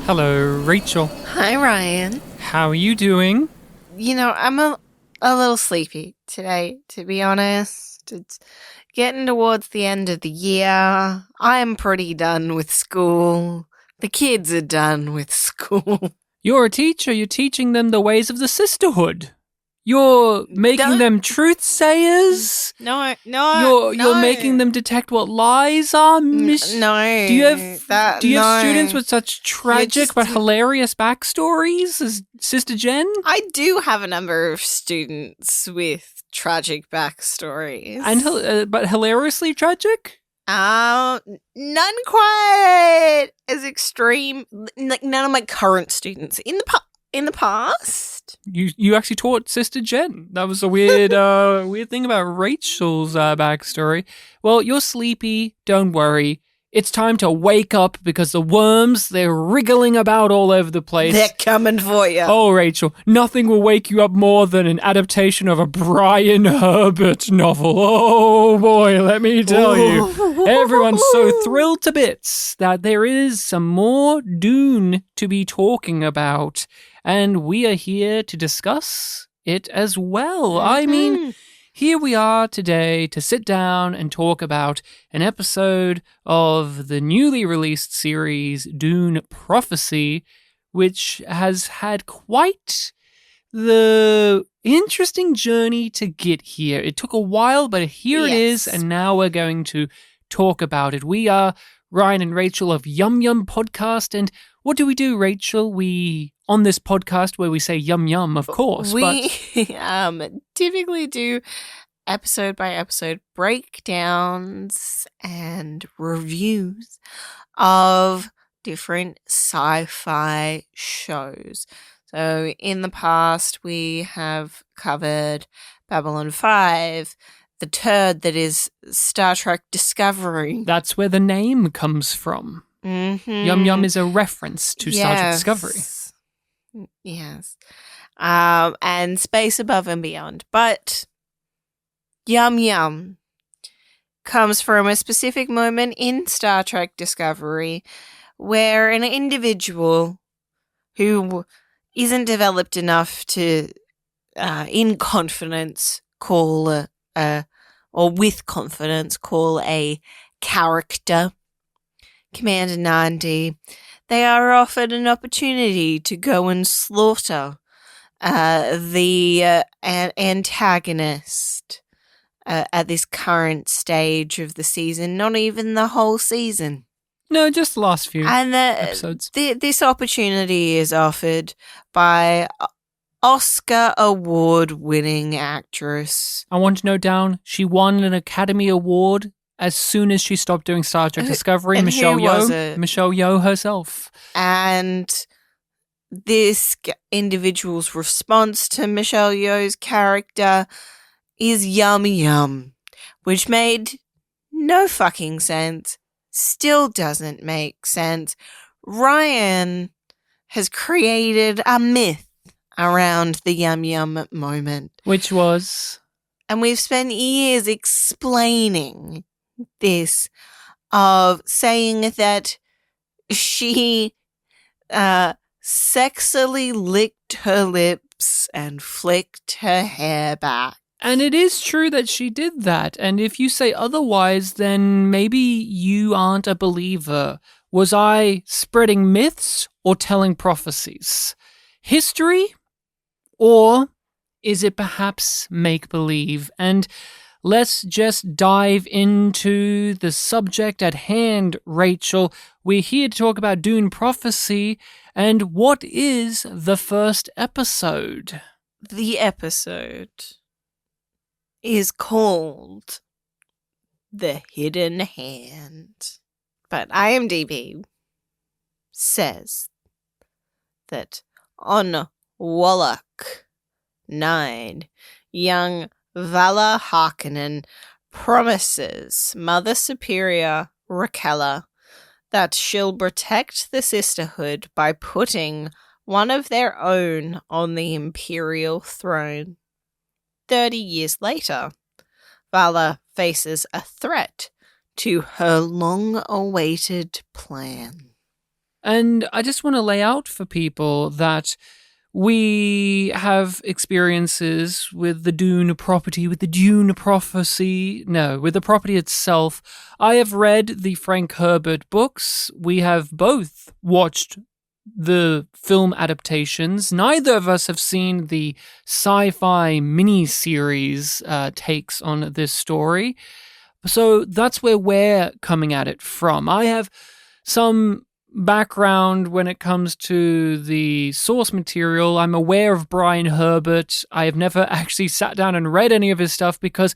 Hello, Rachel. Hi, Ryan. How are you doing? I'm a little sleepy today, to be honest. It's getting towards the end of the year. I'm pretty done with school. The kids are done with school. You're a teacher. You're teaching them the ways of the sisterhood. You're making them truth sayers. No. You're making them detect what lies are. No. Do you have students with such tragic but hilarious backstories as Sister Jen? I do have a number of students with tragic backstories, And but hilariously tragic. None quite as extreme. Like none of my current students in the past. You actually taught Sister Jen. That was a weird weird thing about Rachel's backstory. Well, you're sleepy. Don't worry. It's time to wake up because the worms, they're wriggling about all over the place. They're coming for you. Oh, Rachel, nothing will wake you up more than an adaptation of a Brian Herbert novel. Oh, boy, let me tell you. Everyone's so thrilled to bits that there is some more Dune to be talking about. And we are here to discuss it as well. I mean, here we are today to sit down and talk about an episode of the newly released series Dune Prophecy, which has had quite the interesting journey to get here. It took a while, but here it is, and now we're going to talk about it. We are Ryan and Rachel of Yum-Yum-Podcast, and what do, Rachel? We, on this podcast where we say yum-yum, of course. We typically do episode by episode breakdowns and reviews of different sci-fi shows. So in the past, we have covered Babylon 5, the turd that is Star Trek Discovery. That's where the name comes from. Mm-hmm. Yum Yum is a reference to Star Trek Discovery. Yes. And Space Above and Beyond. But Yum Yum comes from a specific moment in Star Trek Discovery where an individual who isn't developed enough to, in confidence, call or with confidence, call a character Commander 90, they are offered an opportunity to go and slaughter the antagonist at this current stage of the season, not even the whole season. No, just the last few episodes. This opportunity is offered by Oscar award-winning actress. I want to note down, she won an Academy Award as soon as she stopped doing Star Trek Discovery. Michelle Yeoh. Michelle Yeoh herself. And this individual's response to Michelle Yeoh's character is Yum Yum, which made no fucking sense. Still doesn't make sense. Ryan has created a myth around the Yum Yum moment. Which was? And we've spent years explaining this, of saying that she sexily licked her lips and flicked her hair back. And it is true that she did that. And if you say otherwise, then maybe you aren't a believer. Was I spreading myths or telling prophecies? History? Or is it perhaps make-believe? And let's just dive into the subject at hand, Rachel. We're here to talk about Dune Prophecy. And what is the first episode? The episode is called The Hidden Hand. But IMDb says that on Wallach 9, young Vala Harkonnen promises Mother Superior Rakella that she'll protect the sisterhood by putting one of their own on the imperial throne. 30 years later, Vala faces a threat to her long-awaited plan. And I just want to lay out for people that we have experiences with the Dune property, with the Dune prophecy. No, with the property itself. I have read the Frank Herbert books. We have both watched the film adaptations. Neither of us have seen the sci-fi mini-series takes on this story. So that's where we're coming at it from. I have some background when it comes to the source material. I'm aware of Brian Herbert. I have never actually sat down and read any of his stuff because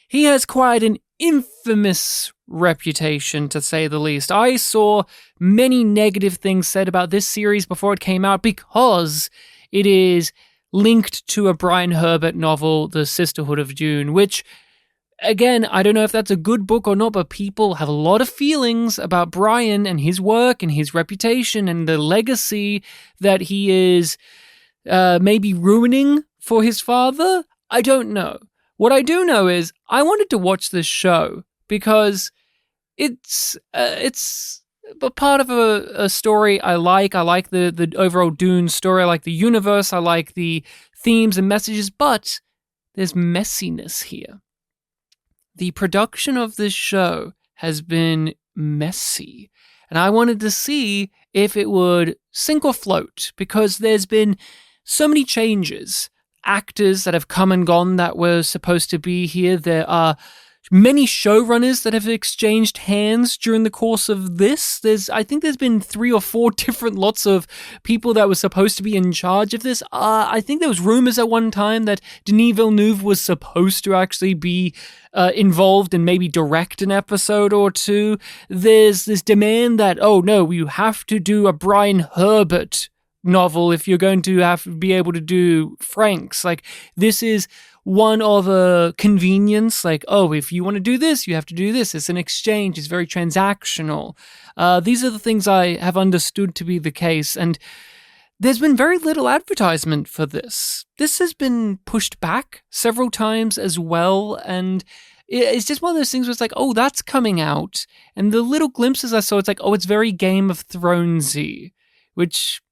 he has quite an infamous reputation, to say the least. I saw many negative things said about this series before it came out because it is linked to a Brian Herbert novel, The Sisterhood of Dune, which, again, I don't know if that's a good book or not, but people have a lot of feelings about Brian and his work and his reputation and the legacy that he is maybe ruining for his father. I don't know. What I do know is I wanted to watch this show because it's a part of a story I like. I like the overall Dune story. I like the universe. I like the themes and messages, but there's messiness here. The production of this show has been messy, and I wanted to see if it would sink or float because there's been so many changes. Actors that have come and gone that were supposed to be here. There are many showrunners that have exchanged hands during the course of this. I think there's been 3 or 4 different lots of people that were supposed to be in charge of this. I think there was rumors at one time that Denis Villeneuve was supposed to actually be involved and maybe direct an episode or 2. There's this demand that, oh no, you have to do a Brian Herbert novel if you're going to have to be able to do Frank's. Like, this is one of a convenience, like, oh, if you want to do this, you have to do this. It's an exchange. It's very transactional. These are the things I have understood to be the case, and there's been very little advertisement for this. This has been pushed back several times as well, and it's just one of those things where it's like, oh, that's coming out, and the little glimpses I saw, it's like, oh, it's very Game of Thronesy, which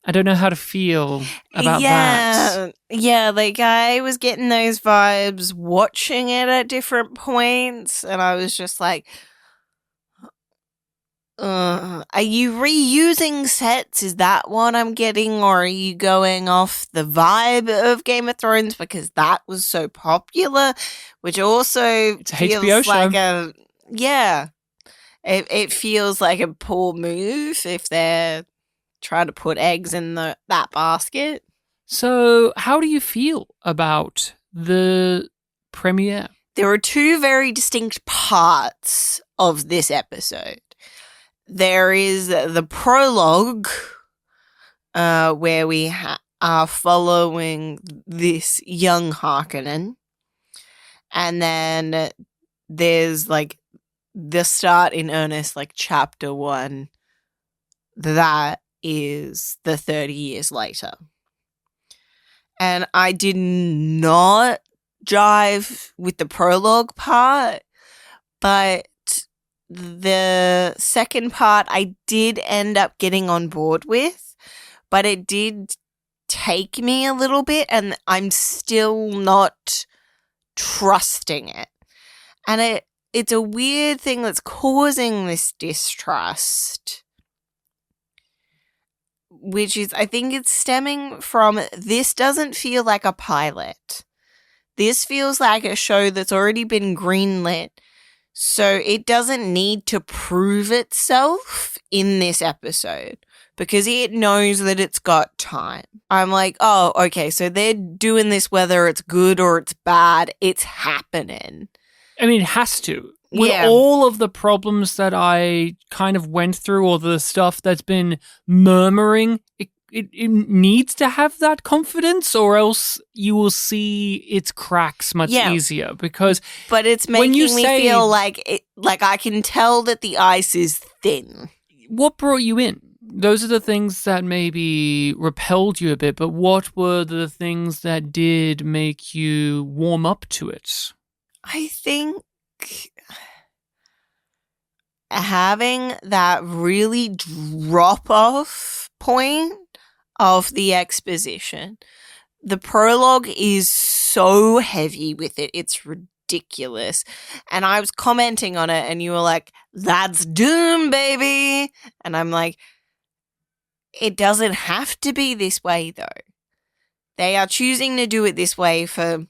I don't know how to feel about that. Yeah, like I was getting those vibes watching it at different points, and I was just like, are you reusing sets? Is that what I'm getting? Or are you going off the vibe of Game of Thrones because that was so popular? Which also feels HBO show. like it feels like a poor move if they're trying to put eggs in that basket. So, how do you feel about the premiere? There are 2 very distinct parts of this episode. There is the prologue, where we are following this young Harkonnen, and then there's like the start in earnest, like chapter 1. That is the 30 years later. And I did not jive with the prologue part, but the second part I did end up getting on board with, but it did take me a little bit, and I'm still not trusting it. And it's a weird thing that's causing this distrust, which is, I think it's stemming from, this doesn't feel like a pilot. This feels like a show that's already been greenlit, so it doesn't need to prove itself in this episode because it knows that it's got time. I'm like, oh, okay, so they're doing this whether it's good or it's bad. It's happening. I mean, it has to. With all of the problems that I kind of went through, or the stuff that's been murmuring, it needs to have that confidence, or else you will see its cracks much easier. But it's making me feel like I can tell that the ice is thin. What brought you in? Those are the things that maybe repelled you a bit, but what were the things that did make you warm up to it? I think having that really drop-off point of the exposition. The prologue is so heavy with it. It's ridiculous. And I was commenting on it and you were like, that's Dune, baby. And I'm like, it doesn't have to be this way, though. They are choosing to do it this way for,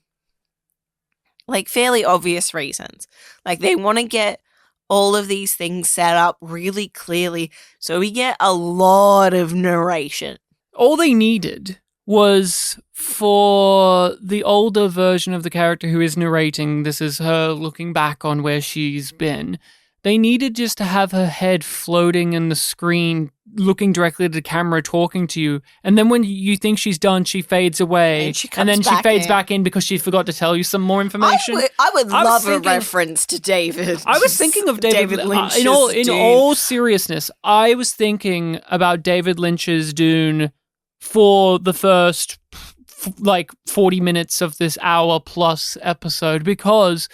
like, fairly obvious reasons. Like, they want to get all of these things set up really clearly so we get a lot of narration. All they needed was for the older version of the character who is narrating, this is her looking back on where she's been, they needed just to have her head floating in the screen, looking directly at the camera, talking to you. And then when you think she's done, she fades away. And then she fades back in because she forgot to tell you some more information. I would love a reference to David. I was thinking of David Lynch's in all seriousness, I was thinking about David Lynch's Dune for the first, 40 minutes of this hour-plus episode, because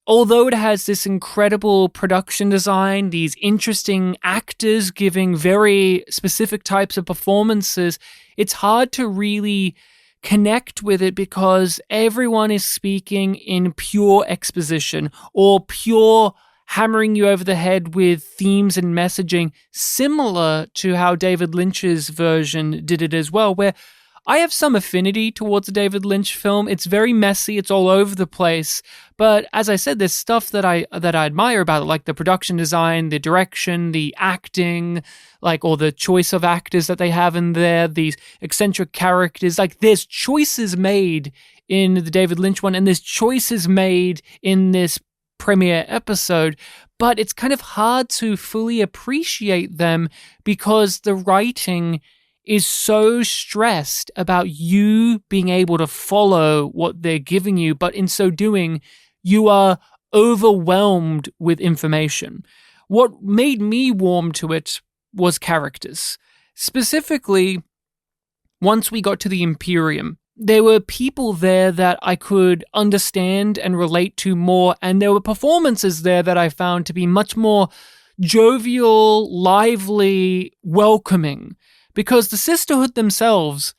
although it has this incredible production design, these interesting actors giving very specific types of performances, it's hard to really connect with it because everyone is speaking in pure exposition or pure hammering you over the head with themes and messaging, similar to how David Lynch's version did it as well, where I have some affinity towards a David Lynch film. It's very messy. It's all over the place. But as I said, there's stuff that I admire about it, like the production design, the direction, the acting, or the choice of actors that they have in there, these eccentric characters. Like, there's choices made in the David Lynch one, and there's choices made in this premiere episode, but it's kind of hard to fully appreciate them because the writing is so stressed about you being able to follow what they're giving you, but in so doing, you are overwhelmed with information. What made me warm to it was characters. Specifically, once we got to the Imperium, there were people there that I could understand and relate to more, and there were performances there that I found to be much more jovial, lively, welcoming. Because the Sisterhood themselves,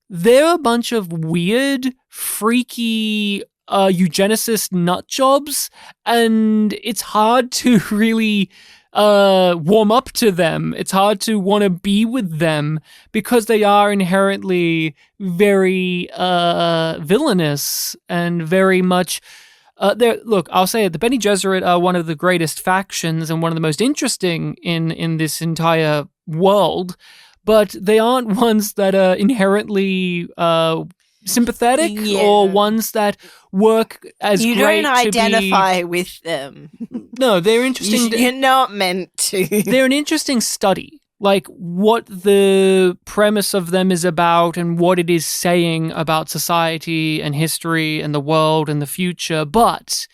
they're a bunch of weird, freaky, eugenicist nutjobs, and it's hard to really warm up to them. It's hard to want to be with them because they are inherently very villainous and very much... Look, I'll say it, the Bene Gesserit are one of the greatest factions and one of the most interesting in this entire world, but they aren't ones that are inherently sympathetic or ones that work as you great don't identify with them. No, they're interesting. You're not meant to. They're an interesting study, like what the premise of them is about and what it is saying about society and history and the world and the future. But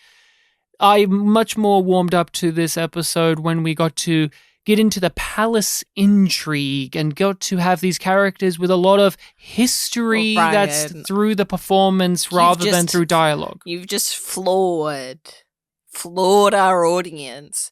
I much more warmed up to this episode when we got to get into the palace intrigue and got to have these characters with a lot of history that's through the performance rather than through dialogue. You've just floored our audience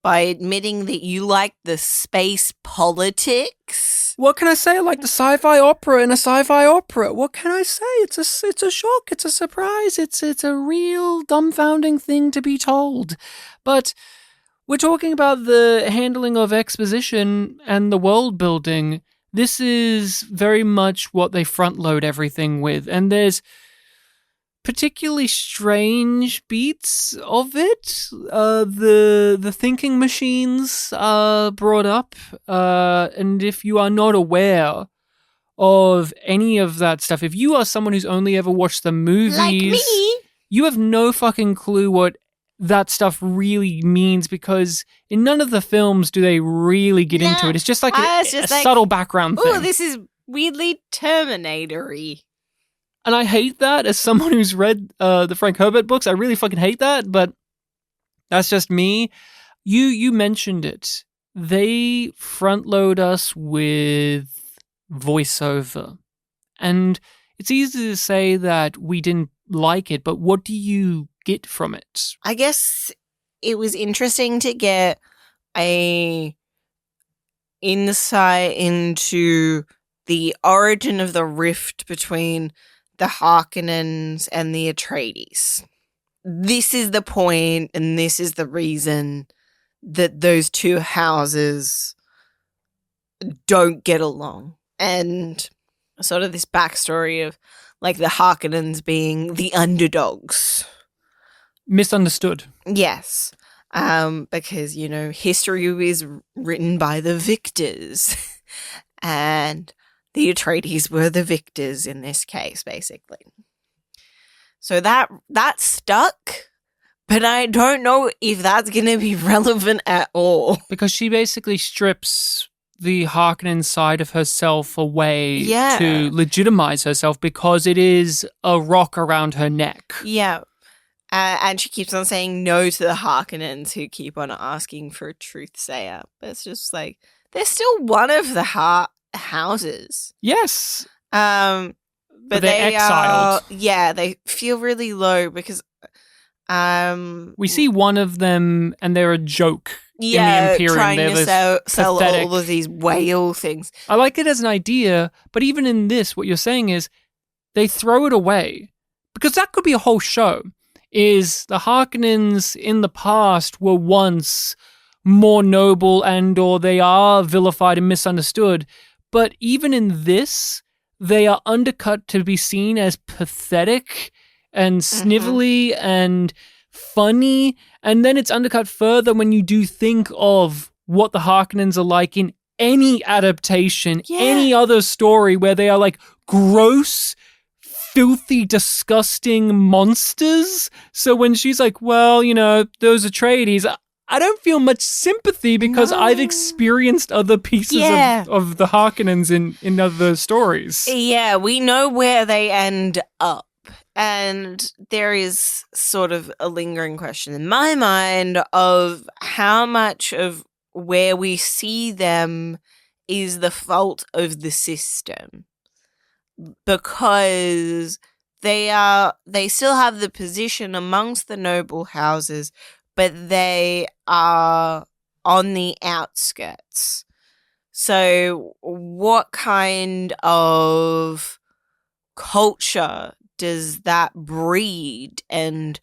by admitting that you like the space politics. What can I say? I like the sci-fi opera in a sci-fi opera. What can I say? It's a shock. It's a surprise. It's a real dumbfounding thing to be told. But we're talking about the handling of exposition and the world building. This is very much what they front load everything with. And there's particularly strange beats of it. The thinking machines are brought up. And if you are not aware of any of that stuff, if you are someone who's only ever watched the movies, like me, you have no fucking clue what that stuff really means, because in none of the films do they really get into it. It's just like a subtle background thing. Oh, this is weirdly Terminator-y. And I hate that as someone who's read the Frank Herbert books. I really fucking hate that, but that's just me. You mentioned it. They front load us with voiceover. And it's easy to say that we didn't like it, but what do you get from it? I guess it was interesting to get a insight into the origin of the rift between the Harkonnens and the Atreides. This is the point, and this is the reason that those two houses don't get along. And sort of this backstory of, like, the Harkonnens being the underdogs. Misunderstood. Yes. Because, history is written by the victors. And the Atreides were the victors in this case, basically. So that stuck, but I don't know if that's going to be relevant at all. Because she basically strips the Harkonnen side of herself away to legitimize herself because it is a rock around her neck. Yeah. And she keeps on saying no to the Harkonnens who keep on asking for a truth sayer. But it's just like, they're still one of the houses. Yes. But they're exiled. They feel really low because we see one of them and they're a joke in the Imperium. Trying they're to sell all of these whale things. I like it as an idea, but even in this, what you're saying is they throw it away because that could be a whole show. Is the Harkonnens in the past were once more noble or they are vilified and misunderstood, but even in this, they are undercut to be seen as pathetic and snivelly and funny, and then it's undercut further when you do think of what the Harkonnens are like in any adaptation, any other story where they are like gross, filthy, disgusting monsters. So when she's like, well, those Atreides, I don't feel much sympathy because I've experienced other pieces of the Harkonnens in other stories. Yeah, we know where they end up. And there is sort of a lingering question in my mind of how much of where we see them is the fault of the system. Because they still have the position amongst the noble houses, but they are on the outskirts. So what kind of culture does that breed, and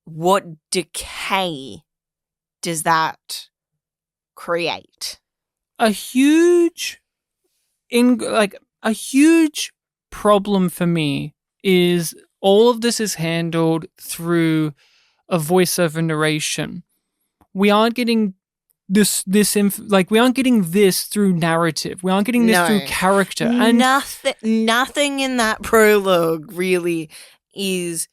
what decay does that create? A huge problem for me is all of this is handled through a voiceover narration. We aren't getting we aren't getting this through narrative. We aren't getting this through character. And nothing in that prologue really is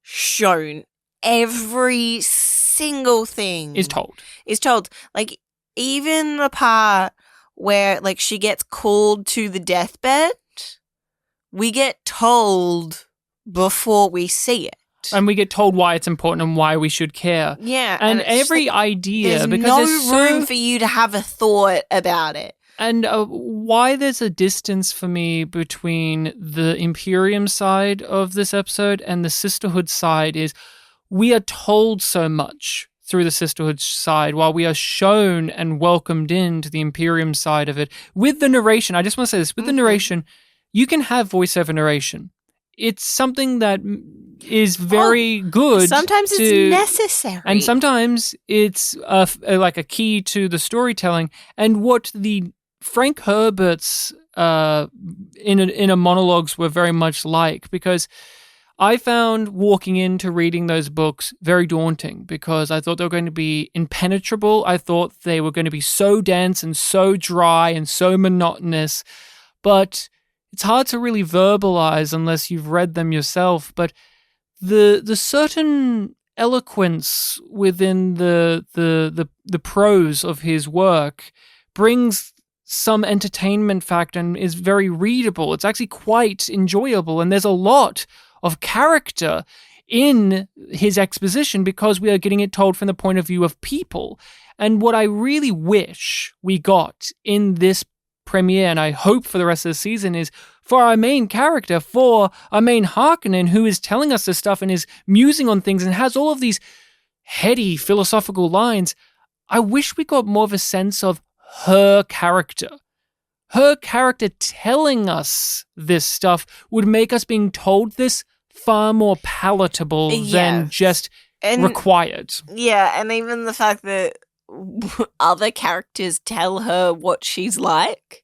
shown. Every single thing is told. Like, even the part where, like, she gets called to the deathbed, we get told before we see it. And we get told why it's important and why we should care. Yeah. And every idea, there's because no room for you to have a thought about it. And why there's a distance for me between the Imperium side of this episode and the Sisterhood side is we are told so much through the Sisterhood side while we are shown and welcomed into the Imperium side of it. With the narration, I just want to say this, with the narration, you can have voiceover narration. It's something that is very good. Sometimes it's necessary. And sometimes it's like a key to the storytelling. And what the Frank Herbert's inner monologues were very much like, because I found walking into reading those books very daunting because I thought they were going to be impenetrable. I thought they were going to be so dense and so dry and so monotonous. But it's hard to really verbalize unless you've read them yourself, but the certain eloquence within the prose of his work brings some entertainment factor and is very readable. It's actually quite enjoyable, and there's a lot of character in his exposition because we are getting it told from the point of view of people. And what I really wish we got in this premiere, and I hope for the rest of the season, is for our main character, for our main Harkonnen, who is telling us this stuff and is musing on things and has all of these heady philosophical lines. I wish we got more of a sense of her character. Her character telling us this stuff would make us being told this far more palatable than just required. Yeah, and even the fact that other characters tell her what she's like.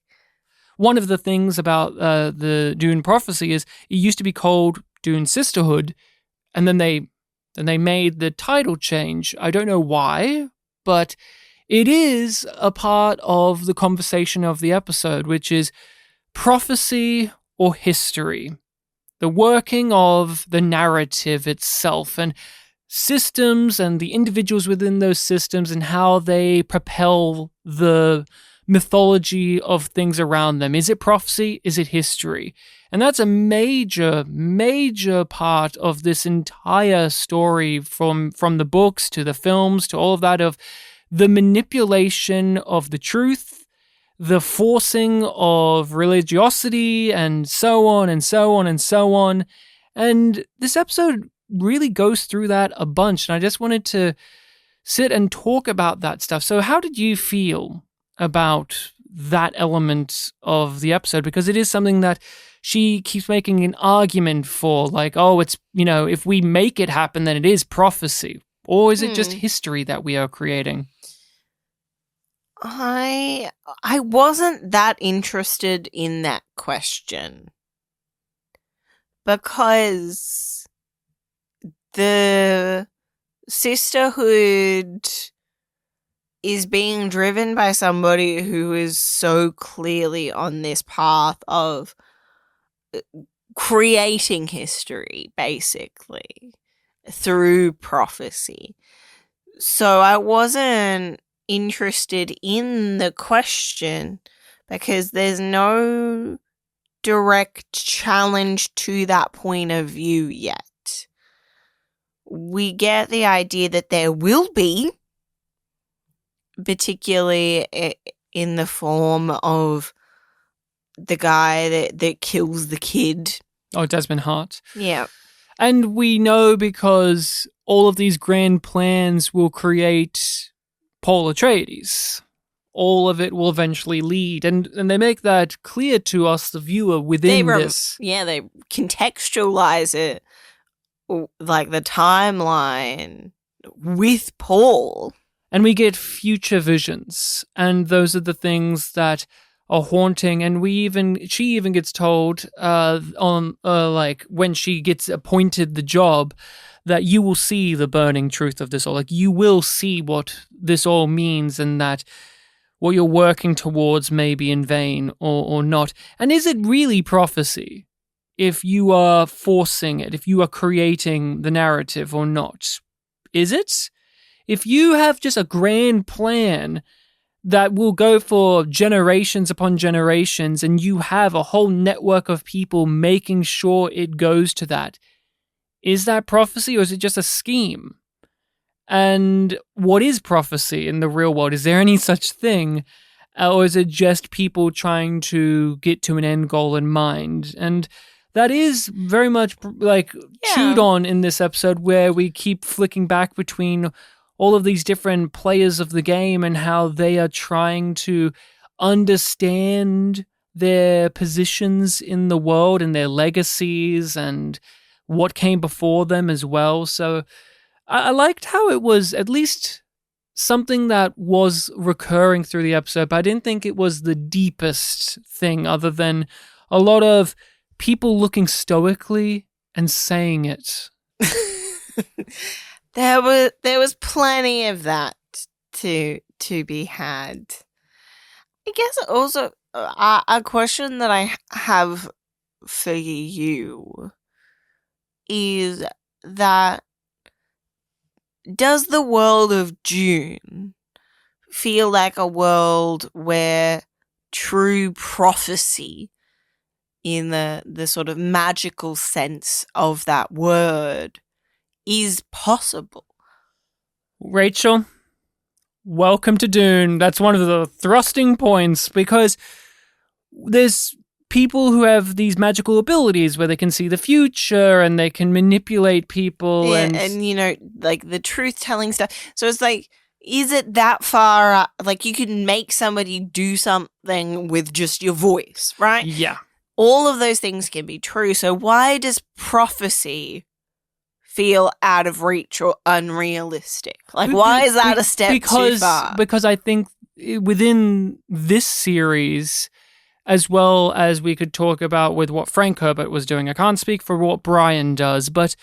One of the things about the Dune prophecy is it used to be called Dune Sisterhood, and then they made the title change. I don't know why, but it is a part of the conversation of the episode, which is prophecy or history, the working of the narrative itself, and systems and the individuals within those systems and how they propel the mythology of things around them. Is it prophecy? Is it history? And that's a major, major part of this entire story, from the books to the films to all of that, of the manipulation of the truth, the forcing of religiosity, and so on and so on and so on. And this episode really goes through that a bunch, and I just wanted to sit and talk about that stuff. So how did you feel about that element of the episode? Because it is something that she keeps making an argument for, like, oh, it's, if we make it happen, then it is prophecy. Or is it just history that we are creating? I wasn't that interested in that question, because the sisterhood is being driven by somebody who is so clearly on this path of creating history, basically, through prophecy. So I wasn't interested in the question because there's no direct challenge to that point of view yet. We get the idea that there will be, particularly in the form of the guy that kills the kid. Oh, Desmond Hart. Yeah. And we know because all of these grand plans will create Paul Atreides. All of it will eventually lead. And they make that clear to us, the viewer, within this. Yeah, they contextualize it, like the timeline, with Paul. And we get future visions. And those are the things that are haunting. And she even gets told like when she gets appointed the job, that you will see the burning truth of this all. Like, you will see what this all means, and that what you're working towards may be in vain or not. And is it really prophecy if you are forcing it, if you are creating the narrative or not? Is it? If you have just a grand plan that will go for generations upon generations, and you have a whole network of people making sure it goes to that, is that prophecy, or is it just a scheme? And what is prophecy in the real world? Is there any such thing? Or is it just people trying to get to an end goal in mind? And that is very much chewed on in this episode, where we keep flicking back between all of these different players of the game and how they are trying to understand their positions in the world and their legacies and what came before them as well. So I liked how it was at least something that was recurring through the episode, but I didn't think it was the deepest thing, other than a lot of people looking stoically and saying it. There was plenty of that to be had. I guess also a question that I have for you is that, does the world of Dune feel like a world where true prophecy, in the sort of magical sense of that word, is possible? Rachel, welcome to Dune. That's one of the thrusting points, because there's people who have these magical abilities where they can see the future and they can manipulate people. Yeah, and like the truth-telling stuff. So it's like, is it that far? Like, you can make somebody do something with just your voice, right? Yeah. All of those things can be true. So why does prophecy feel out of reach or unrealistic? Like, why is that a step too far? Because I think within this series, as well as we could talk about with what Frank Herbert was doing, I can't speak for what Brian does, but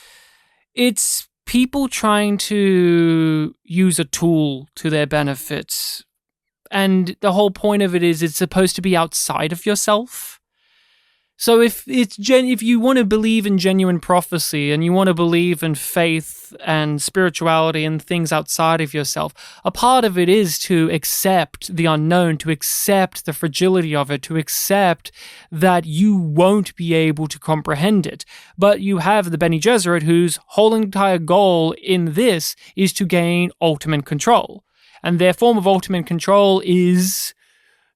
it's people trying to use a tool to their benefit. And the whole point of it is it's supposed to be outside of yourself. So if you want to believe in genuine prophecy and you want to believe in faith and spirituality and things outside of yourself, a part of it is to accept the unknown, to accept the fragility of it, to accept that you won't be able to comprehend it. But you have the Bene Gesserit whose whole entire goal in this is to gain ultimate control. And their form of ultimate control is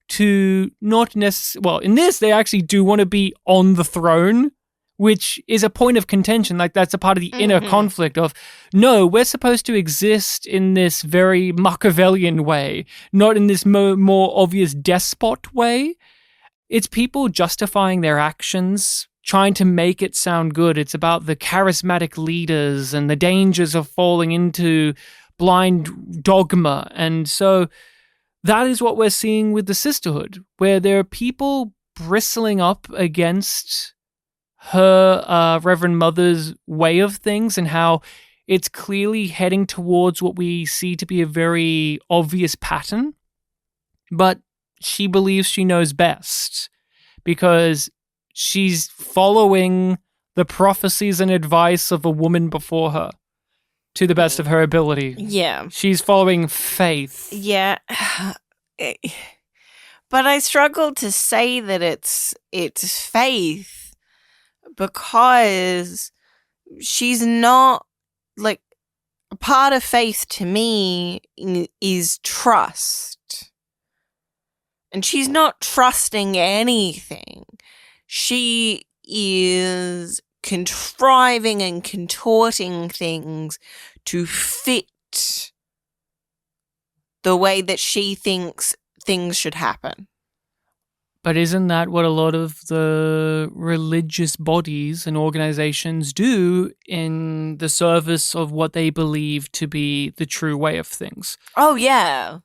to not necessarily, well, in this, they actually do want to be on the throne, which is a point of contention. Like, that's a part of the inner conflict of, no, we're supposed to exist in this very Machiavellian way, not in this more obvious despot way. It's people justifying their actions, trying to make it sound good. It's about the charismatic leaders and the dangers of falling into blind dogma. And so that is what we're seeing with the sisterhood, where there are people bristling up against her Reverend Mother's way of things and how it's clearly heading towards what we see to be a very obvious pattern. But she believes she knows best because she's following the prophecies and advice of a woman before her to the best of her ability. Yeah. She's following faith. Yeah. But I struggle to say that it's faith because she's not, like, a part of faith to me is trust. And she's not trusting anything. She is contriving and contorting things to fit the way that she thinks things should happen. But isn't that what a lot of the religious bodies and organizations do in the service of what they believe to be the true way of things? Oh, yeah.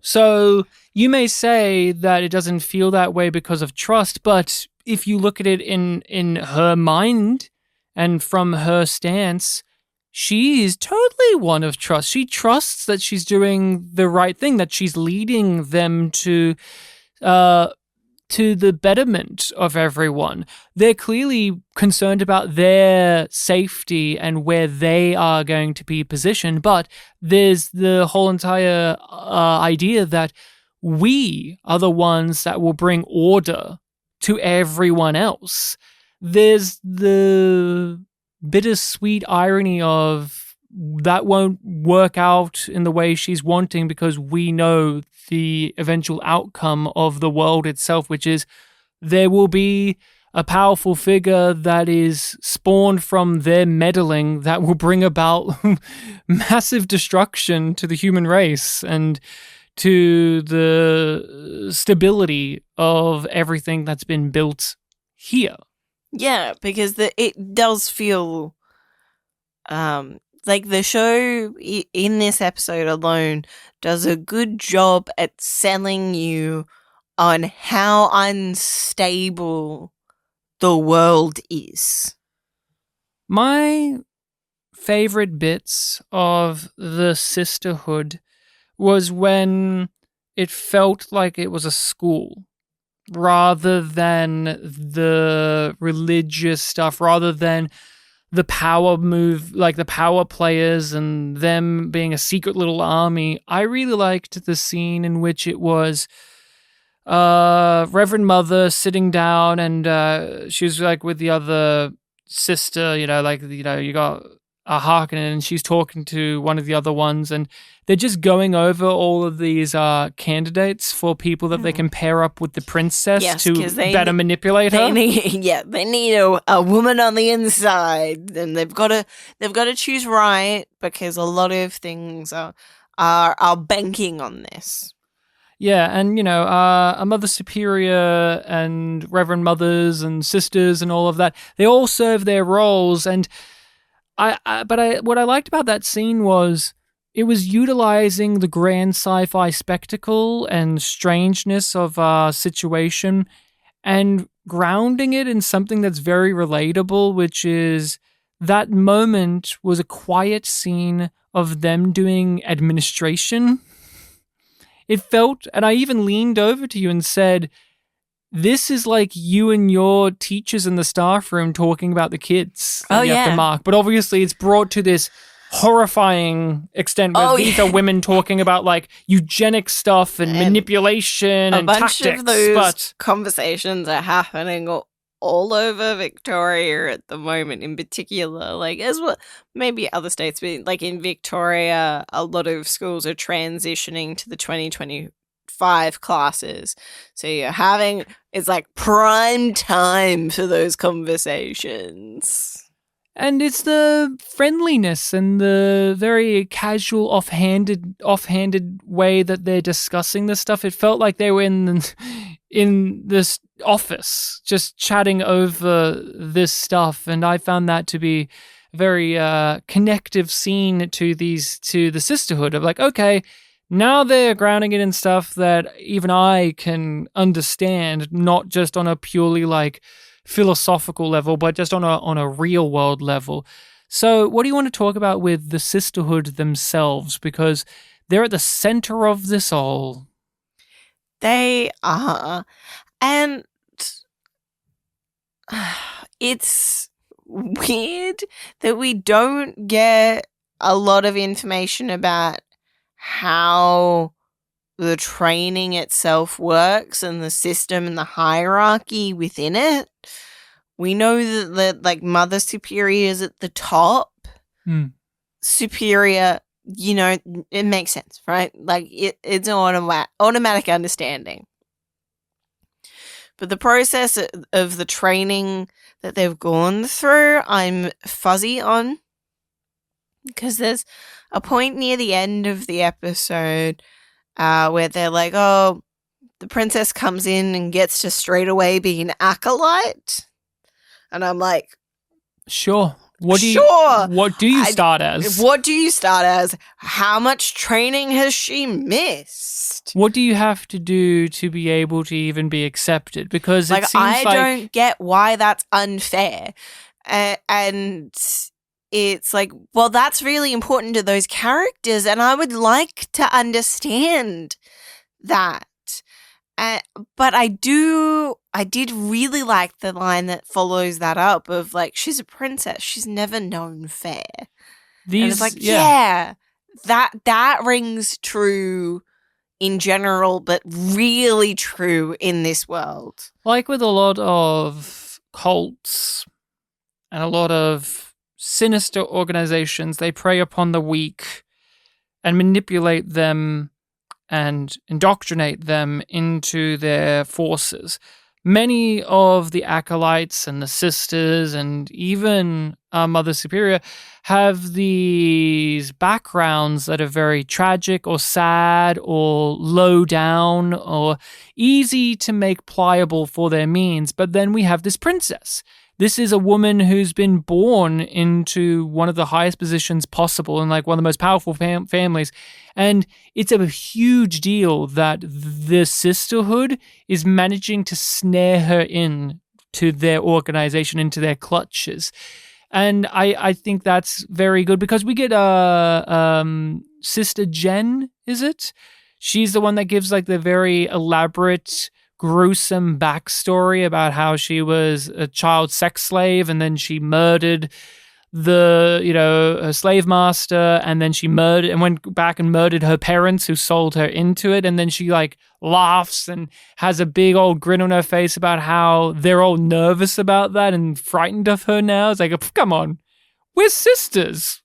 So you may say that it doesn't feel that way because of trust, but if you look at it in her mind and from her stance, she is totally one of trust. She trusts that she's doing the right thing, that she's leading them to the betterment of everyone. They're clearly concerned about their safety and where they are going to be positioned, but there's the whole entire idea that we are the ones that will bring order to everyone else. There's the bittersweet irony of that won't work out in the way she's wanting because we know the eventual outcome of the world itself, which is there will be a powerful figure that is spawned from their meddling that will bring about massive destruction to the human race and to the stability of everything that's been built here. Yeah, because it does feel like the show in this episode alone does a good job at selling you on how unstable the world is. My favorite bits of the sisterhood was when it felt like it was a school rather than the religious stuff, rather than the power move, like the power players and them being a secret little army. I really liked the scene in which it was Reverend Mother sitting down and she was like with the other sister, you got a Harkonnen and she's talking to one of the other ones and they're just going over all of these candidates for people that they can pair up with the princess to better manipulate her. They need a woman on the inside, and they've got to choose right because a lot of things are are banking on this. Yeah, and, a Mother Superior and Reverend Mothers and Sisters and all of that, they all serve their roles. And what I liked about that scene was it was utilizing the grand sci-fi spectacle and strangeness of our situation and grounding it in something that's very relatable, which is that moment was a quiet scene of them doing administration. It felt, and I even leaned over to you and said, this is like you and your teachers in the staff room talking about the kids that you have to mark. But obviously it's brought to this horrifying extent where these are women talking about like eugenic stuff and manipulation and tactics. A bunch of those conversations are happening all over Victoria at the moment, in particular, like as well, maybe other states, but like in Victoria, a lot of schools are transitioning to the 2025 classes. So it's like prime time for those conversations. And it's the friendliness and the very casual, offhanded way that they're discussing this stuff. It felt like they were in this office just chatting over this stuff, and I found that to be a very connective scene to the sisterhood of like, okay, now they're grounding it in stuff that even I can understand, not just on a purely like philosophical level, but just on a real world level. So what do you want to talk about with the sisterhood themselves? Because they're at the center of this all. They are. And it's weird that we don't get a lot of information about how the training itself works and the system and the hierarchy within it. We know that like Mother Superior is at the top. Superior, it makes sense, right? Like it's an automatic understanding. But the process of the training that they've gone through, I'm fuzzy on. Because there's a point near the end of the episode where they're like, oh, the princess comes in and gets to straight away be an acolyte. And I'm like, sure. What do you start as? What do you start as? How much training has she missed? What do you have to do to be able to even be accepted? Because it seems I don't get why that's unfair. And it's like, well, that's really important to those characters, and I would like to understand that. But I did really like the line that follows that up of like, she's a princess, she's never known fair. And it's like, that rings true in general, but really true in this world. Like with a lot of cults and a lot of sinister organizations, they prey upon the weak and manipulate them and indoctrinate them into their forces. Many of the acolytes and the sisters and even Mother Superior have these backgrounds that are very tragic or sad or low down or easy to make pliable for their means. But then we have this princess. This is a woman who's been born into one of the highest positions possible and like one of the most powerful families. And it's a huge deal that the sisterhood is managing to snare her in to their organization, into their clutches. And I think that's very good because we get Sister Jen, is it? She's the one that gives like the very elaborate, gruesome backstory about how she was a child sex slave and then she murdered her slave master, and then she murdered and went back and murdered her parents who sold her into it, and then she like laughs and has a big old grin on her face about how they're all nervous about that and frightened of her now. It's like, come on, we're sisters.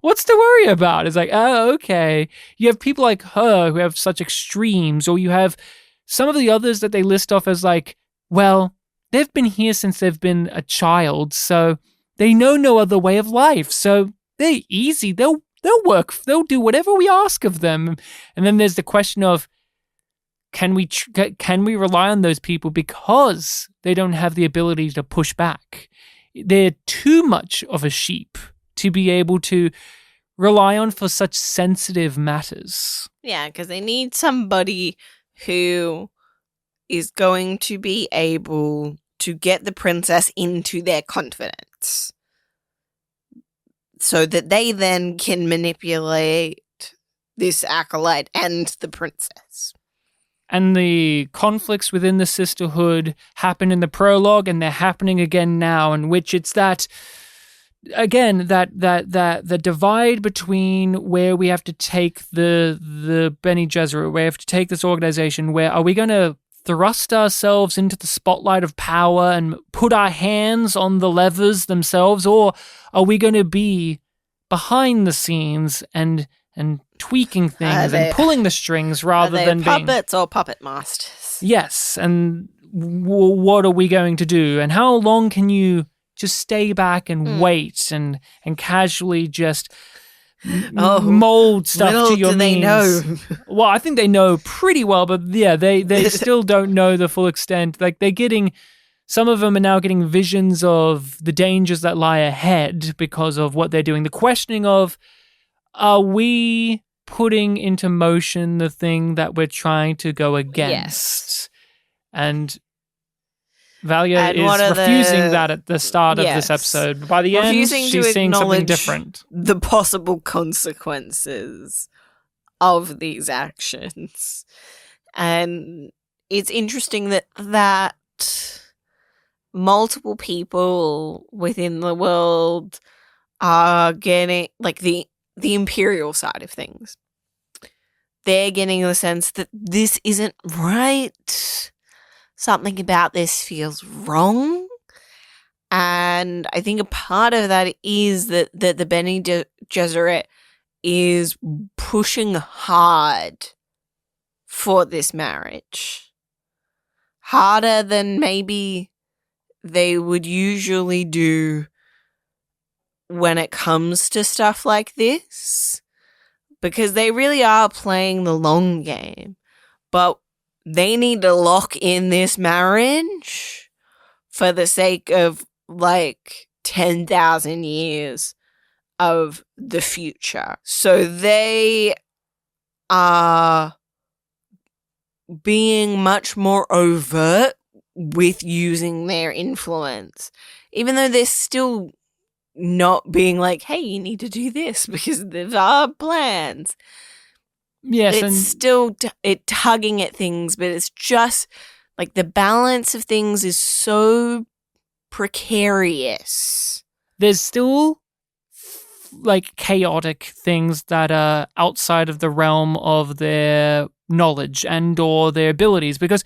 What's to worry about? It's like, oh, okay. You have people like her who have such extremes, or you have some of the others that they list off as like, well, they've been here since they've been a child, so they know no other way of life. So they're easy. They'll they'll do whatever we ask of them. And then there's the question of, can we rely on those people because they don't have the ability to push back? They're too much of a sheep to be able to rely on for such sensitive matters. Yeah, because they need somebody who is going to be able to get the princess into their confidence so that they then can manipulate this acolyte and the princess. And the conflicts within the sisterhood happen in the prologue, and they're happening again now, in which it's that, again, that the divide between where we have to take the Bene Gesserit, where we have to take this organization, where are we going to thrust ourselves into the spotlight of power and put our hands on the levers themselves, or are we going to be behind the scenes and tweaking things and pulling the strings rather than being puppets or puppet masters? Yes, and what are we going to do? And how long can you just stay back and wait and casually just mold stuff to your means? Little do they know. Well, I think they know pretty well, but yeah, they still don't know the full extent. Like, some of them are now getting visions of the dangers that lie ahead because of what they're doing. The questioning of, are we putting into motion the thing that we're trying to go against? Yes. And Valia is refusing that at the start of this episode. But by the end, she's seeing something different. The possible consequences of these actions. And it's interesting that multiple people within the world are getting, like, the imperial side of things. They're getting the sense that this isn't right. Something about this feels wrong. And I think a part of that is that the Bene Gesserit is pushing hard for this marriage. Harder than maybe they would usually do when it comes to stuff like this, because they really are playing the long game, but they need to lock in this marriage for the sake of, like, 10,000 years of the future. So they are being much more overt with using their influence, even though they're still not being like, hey, you need to do this because there's our plans. Yes, it's and still tugging at things, but it's just like the balance of things is so precarious. There's still like chaotic things that are outside of the realm of their knowledge and or their abilities, because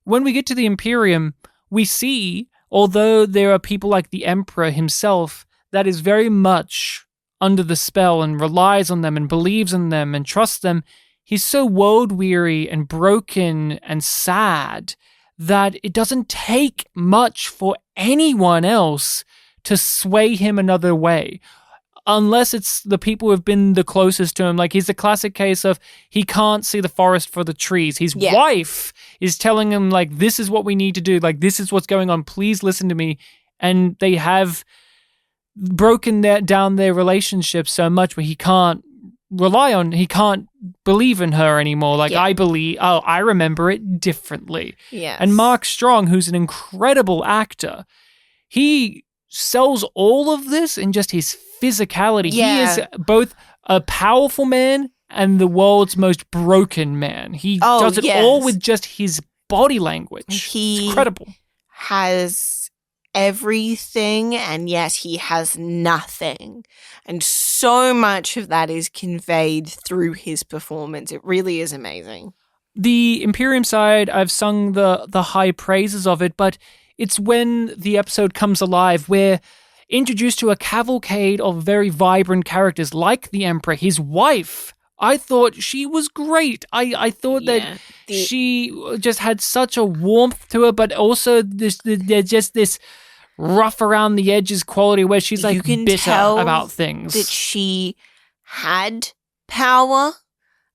when we get to the Imperium, we see, although there are people like the Emperor himself that is very much under the spell and relies on them and believes in them and trusts them, he's so world-weary and broken and sad that it doesn't take much for anyone else to sway him another way, unless it's the people who have been the closest to him. Like, he's the classic case of he can't see the forest for the trees. His wife is telling him, like, this is what we need to do. Like, this is what's going on. Please listen to me. And they have broken down their relationship so much where he can't believe in her anymore. Like, I remember it differently. Yes. And Mark Strong, who's an incredible actor, he sells all of this in just his physicality. Yeah. He is both a powerful man and the world's most broken man. He does it all with just his body language. It's incredible. Has everything, and yet he has nothing. And so much of that is conveyed through his performance. It really is amazing. The Imperium side, I've sung the high praises of it, but it's when the episode comes alive, we're introduced to a cavalcade of very vibrant characters like the Emperor, his wife. I thought she was great. I thought that she just had such a warmth to her, but also there's just this rough around the edges quality where she's like bitter about things. That she had power,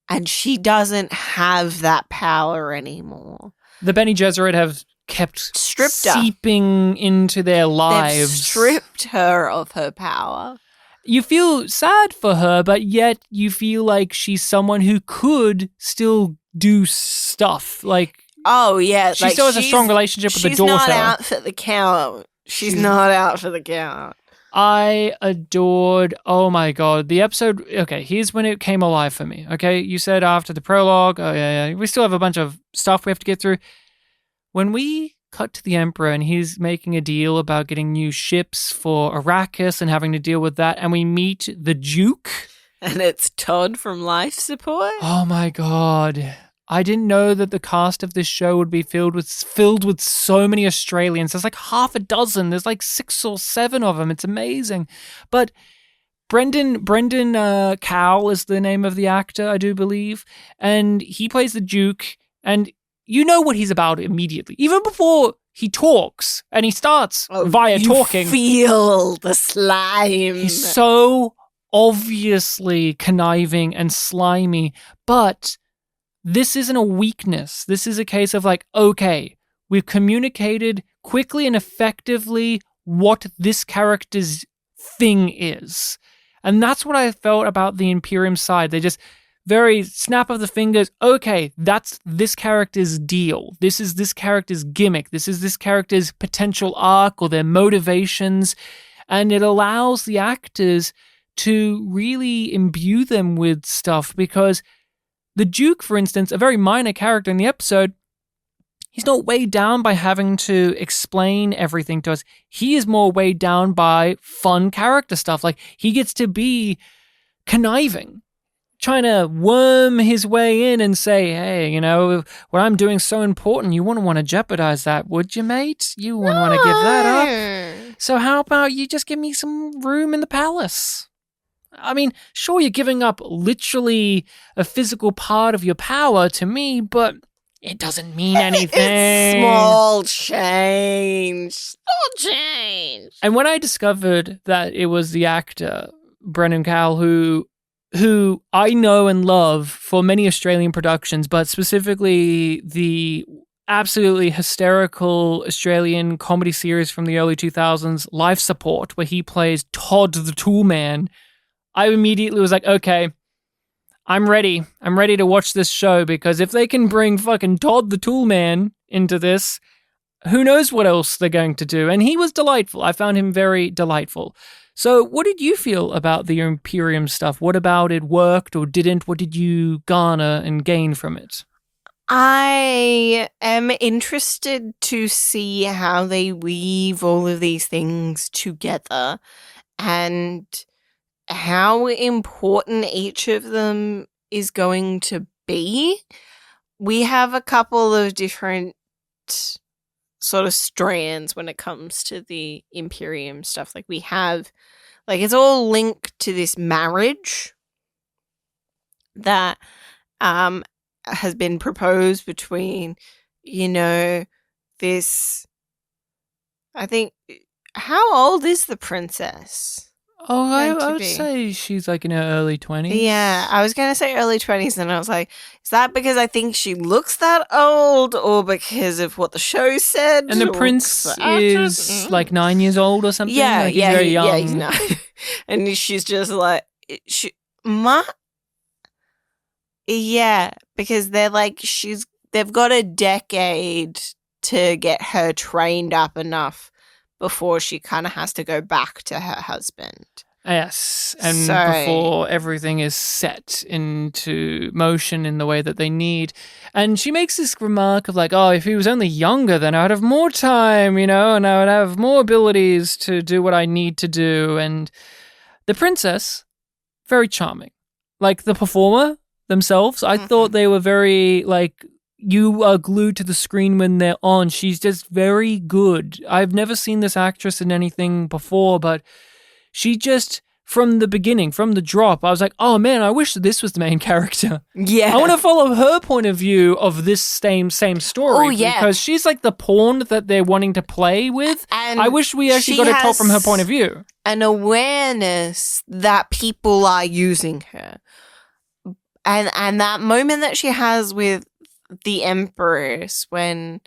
and she doesn't have that power anymore. The Bene Gesserit have kept Stripped her. seeping into their They've lives. stripped her of her power. You feel sad for her, but yet you feel like she's someone who could still do stuff. Like, Oh, yeah. she still has a strong relationship with the daughter. She's not out for the count. She's not out for the count. I adored, oh my God, the episode. Okay, here's when it came alive for me. Okay, you said after the prologue, oh yeah, we still have a bunch of stuff we have to get through. When we cut to the Emperor and he's making a deal about getting new ships for Arrakis and having to deal with that, and we meet the Duke. And it's Todd from Life Support. Oh my God. I didn't know that the cast of this show would be filled with so many Australians. There's like half a dozen. There's like 6 or 7 of them. It's amazing. But Brendan Cowell is the name of the actor, I do believe. And he plays the Duke. And you know what he's about immediately. Even before he talks and he starts via talking. Feel the slime. He's so obviously conniving and slimy. But this isn't a weakness. This is a case of like, okay, we've communicated quickly and effectively what this character's thing is. And that's what I felt about the Imperium side. They just very snap of the fingers. Okay, that's this character's deal. This is this character's gimmick. This is this character's potential arc or their motivations. And it allows the actors to really imbue them with stuff, because the Duke, for instance, a very minor character in the episode, he's not weighed down by having to explain everything to us. He is more weighed down by fun character stuff. Like, he gets to be conniving, trying to worm his way in and say, hey, you know, what I'm doing is so important. You wouldn't want to jeopardize that, would you, mate? You wouldn't want to give that up. So how about you just give me some room in the palace? I mean, sure, you're giving up literally a physical part of your power to me, but it doesn't mean anything. It's small change. Small change. And when I discovered that it was the actor, Brendan Cowell, who I know and love for many Australian productions, but specifically the absolutely hysterical Australian comedy series from the early 2000s, Life Support, where he plays Todd the Toolman, I immediately was like, okay, I'm ready. I'm ready to watch this show, because if they can bring fucking Todd the Toolman into this, who knows what else they're going to do. And he was delightful. I found him very delightful. So what did you feel about the Imperium stuff? What about it worked or didn't? What did you garner and gain from it? I am interested to see how they weave all of these things together and how important each of them is going to be. We have a couple of different sort of strands when it comes to the Imperium stuff. Like, we have, like, it's all linked to this marriage that has been proposed between, you know, this, I think, how old is the princess? Oh, I would say she's like in her early 20s. Yeah, I was going to say early 20s, and I was like, is that because I think she looks that old, or because of what the show said? And the prince is like 9 years old or something? Yeah, like, he's very young. Yeah, he's 9. And she's just like, yeah, because they're like, they've got a decade to get her trained up enough before she kind of has to go back to her husband. Yes, and before everything is set into motion in the way that they need. And she makes this remark of like, oh, if he was only younger, then I would have more time, you know, and I would have more abilities to do what I need to do. And the princess, very charming. Like, the performer themselves, I thought they were very, like, you are glued to the screen when they're on. She's just very good. I've never seen this actress in anything before, but she just from the beginning, from the drop, I was like, oh man, I wish that this was the main character. Yeah. I want to follow her point of view of this same story. Oh, yeah. Because she's like the pawn that they're wanting to play with. And I wish we actually got to talk from her point of view. An awareness that people are using her. And that moment that she has with the Empress when,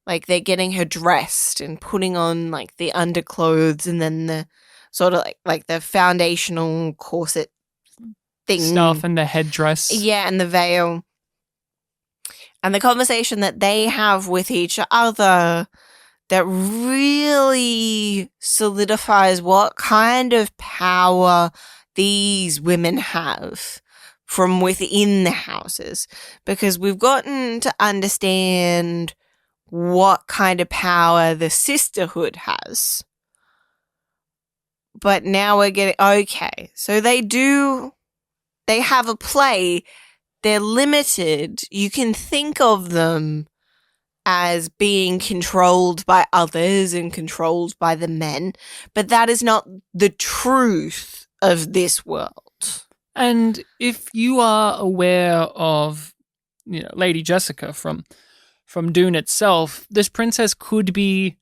like, they're getting her dressed and putting on, like, the underclothes and then the sort of like the foundational corset thing. Stuff and the headdress. Yeah, and the veil. And the conversation that they have with each other that really solidifies what kind of power these women have from within the houses. Because we've gotten to understand what kind of power the sisterhood has. But now we're getting, okay, so they have a play. They're limited. You can think of them as being controlled by others and controlled by the men, but that is not the truth of this world. And if you are aware of, Lady Jessica from Dune itself, this princess could be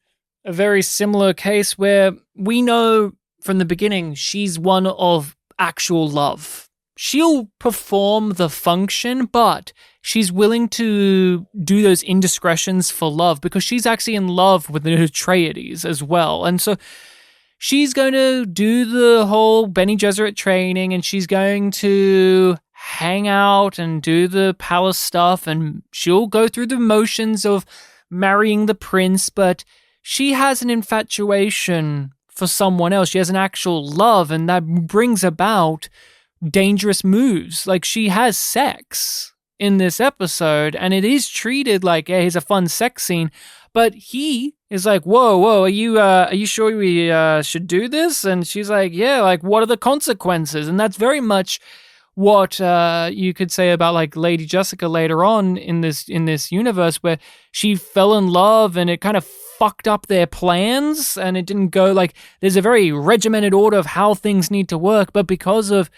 a very similar case where we know from the beginning she's one of actual love. She'll perform the function, but she's willing to do those indiscretions for love because she's actually in love with the Atreides as well. And so she's going to do the whole Bene Gesserit training, and she's going to hang out and do the palace stuff, and she'll go through the motions of marrying the prince, but she has an infatuation for someone else. She has an actual love, and that brings about dangerous moves. Like, she has sex in this episode, and it is treated like, hey, here's a fun sex scene, but he is like, whoa, are you sure we should do this? And she's like, yeah, like, what are the consequences? And that's very much what you could say about, like, Lady Jessica later on in this universe, where she fell in love and it kind of fucked up their plans, and it didn't go, like, there's a very regimented order of how things need to work, but because of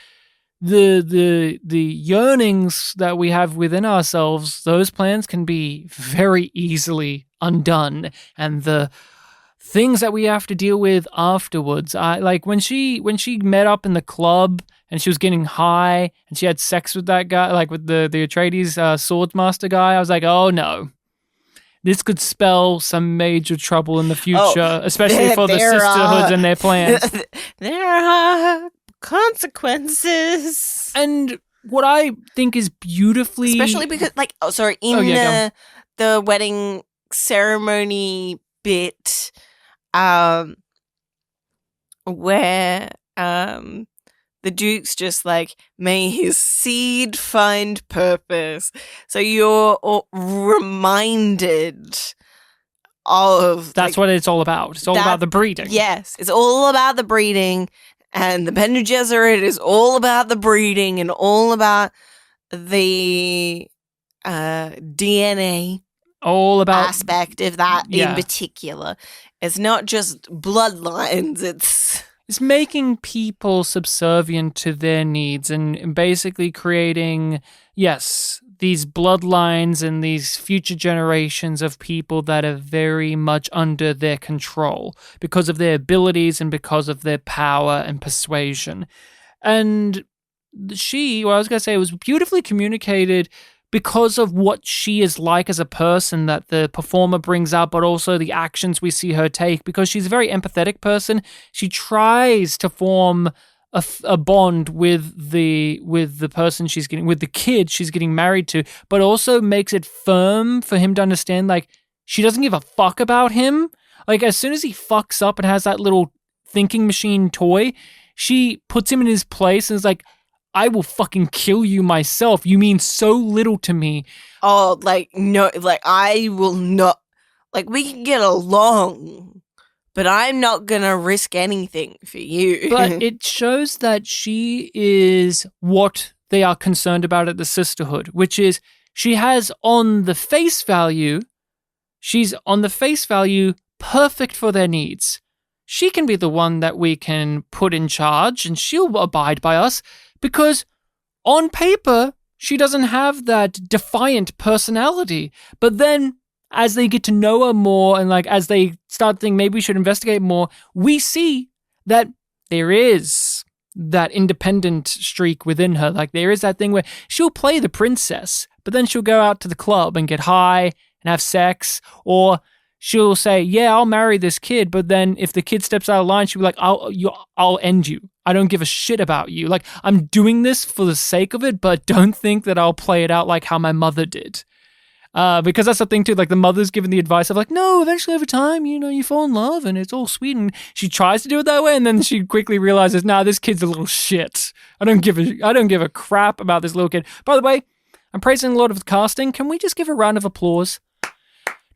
the yearnings that we have within ourselves, those plans can be very easily undone, and the things that we have to deal with afterwards. Like when she met up in the club and she was getting high and she had sex with that guy, like with the Atreides swordsmaster guy, I was like, oh no. This could spell some major trouble in the future, especially for the sisterhoods and their plans. There are consequences. And what I think is beautifully... Especially because, like, the wedding ceremony bit, where the Duke's just like, may his seed find purpose. So you're reminded of... That's what it's all about. It's all about the breeding. Yes, it's all about the breeding. And the Bene Gesserit is all about the breeding and all about the DNA all about aspect of that in particular. It's not just bloodlines, it's making people subservient to their needs and basically creating, yes, these bloodlines and these future generations of people that are very much under their control because of their abilities and because of their power and persuasion. And what I was going to say, it was beautifully communicated because of what she is like as a person that the performer brings up, but also the actions we see her take, because she's a very empathetic person. She tries to form a bond with the person with the kid she's getting married to, but also makes it firm for him to understand, like, she doesn't give a fuck about him. Like, as soon as he fucks up and has that little thinking machine toy, she puts him in his place and is like, I will fucking kill you myself. You mean so little to me. Oh, like, no, like, I will not, like, we can get along, but I'm not gonna risk anything for you. But it shows that she is what they are concerned about at the sisterhood, which is she's on the face value perfect for their needs. she can be the one that we can put in charge and she'll abide by us because on paper, she doesn't have that defiant personality. But then as they get to know her more and like as they start thinking maybe we should investigate more, we see that there is that independent streak within her. Like there is that thing where she'll play the princess, but then she'll go out to the club and get high and have sex, or she'll say, yeah, I'll marry this kid, but then if the kid steps out of line, she'll be like, I'll end you. I don't give a shit about you. Like, I'm doing this for the sake of it, but don't think that I'll play it out like how my mother did. Because that's the thing too, like the mother's giving the advice of like, no, eventually over time, you fall in love and it's all sweet. And she tries to do it that way. And then she quickly realizes, nah, this kid's a little shit. I don't give a crap about this little kid. By the way, I'm praising a lot of the casting. Can we just give a round of applause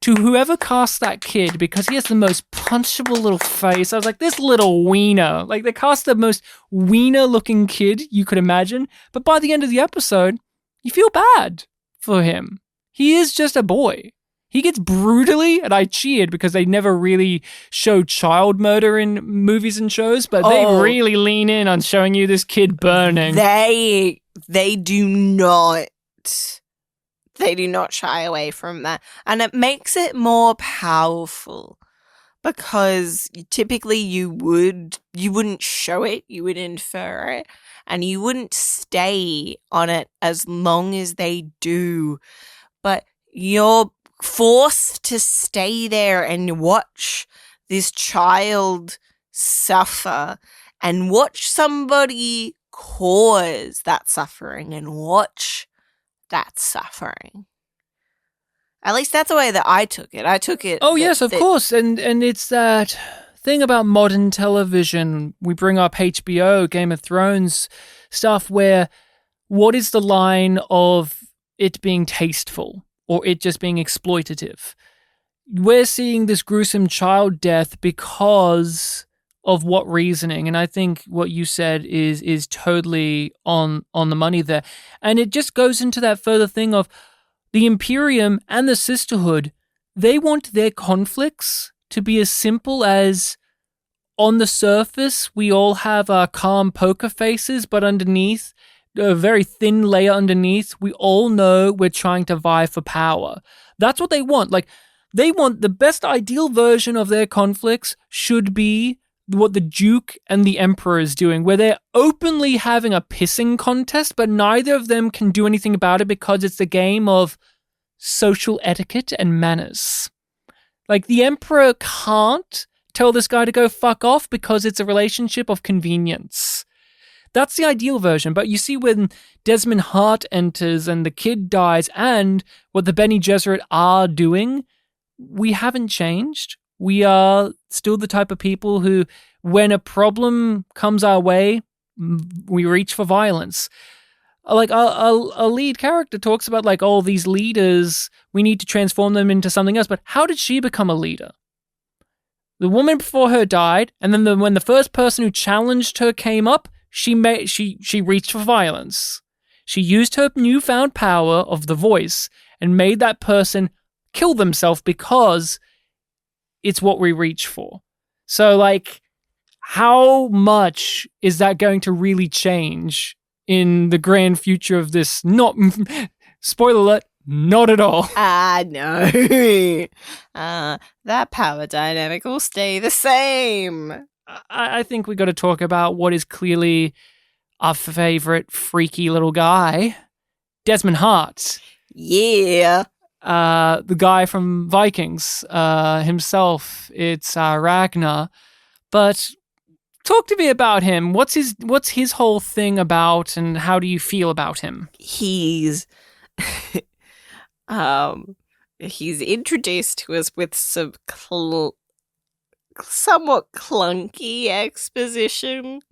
to whoever cast that kid, because he has the most punchable little face. I was like, this little wiener. Like they cast the most wiener looking kid you could imagine. But by the end of the episode, you feel bad for him. He is just a boy. He gets brutally, and I cheered because they never really show child murder in movies and shows, but they really lean in on showing you this kid burning. They do not shy away from that. And it makes it more powerful because typically you wouldn't show it, you would infer it, and you wouldn't stay on it as long as they do. But you're forced to stay there and watch this child suffer and watch somebody cause that suffering and watch that suffering. At least that's the way that I took it. Oh, yes, of course. And it's that thing about modern television. We bring up HBO, Game of Thrones stuff where what is the line of it being tasteful or it just being exploitative? We're seeing this gruesome child death because of what reasoning? And I think what you said is totally on the money there. And it just goes into that further thing of the Imperium and the Sisterhood. They want their conflicts to be as simple as on the surface, we all have our calm poker faces, but underneath, a very thin layer underneath, we all know we're trying to vie for power. That's what they want. Like, they want the best ideal version of their conflicts should be what the Duke and the Emperor is doing, where they're openly having a pissing contest, but neither of them can do anything about it because it's a game of social etiquette and manners. Like, the Emperor can't tell this guy to go fuck off because it's a relationship of convenience. That's the ideal version. But you see when Desmond Hart enters and the kid dies and what the Bene Gesserit are doing, we haven't changed. We are still the type of people who, when a problem comes our way, we reach for violence. Like, a lead character talks about, like, all these leaders, we need to transform them into something else. But how did she become a leader? The woman before her died, and then when the first person who challenged her came up, she reached for violence. She used her newfound power of the voice and made that person kill themselves because it's what we reach for. So, like, how much is that going to really change in the grand future of this? Not, spoiler alert, not at all. No. That power dynamic will stay the same. I think we got to talk about what is clearly our favorite freaky little guy, Desmond Hart. Yeah. The guy from Vikings himself. It's Ragnar. But talk to me about him. What's his whole thing about, and how do you feel about him? He's he's introduced to us with some somewhat clunky exposition.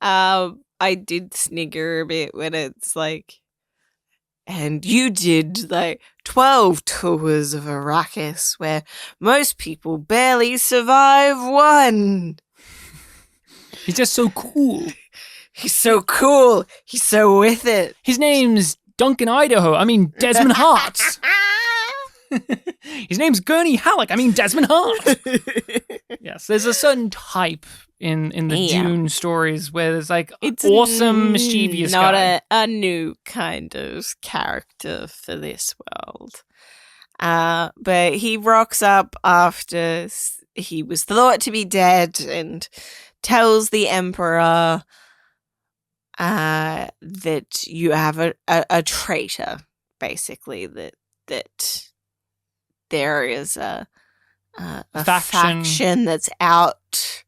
I did snigger a bit when it's like, and you did like 12 tours of Arrakis where most people barely survive one. He's just so cool. He's so cool. He's so with it. His name's Duncan Idaho. I mean, Desmond Hart. His name's Gurney Halleck. I mean, Desmond Hart. Yes, there's a certain type in the Dune stories where there's like It's awesome, mischievous not guy. a new kind of character for this world. But he rocks up after he was thought to be dead and tells the Emperor that you have a traitor, basically, that there is a faction that's out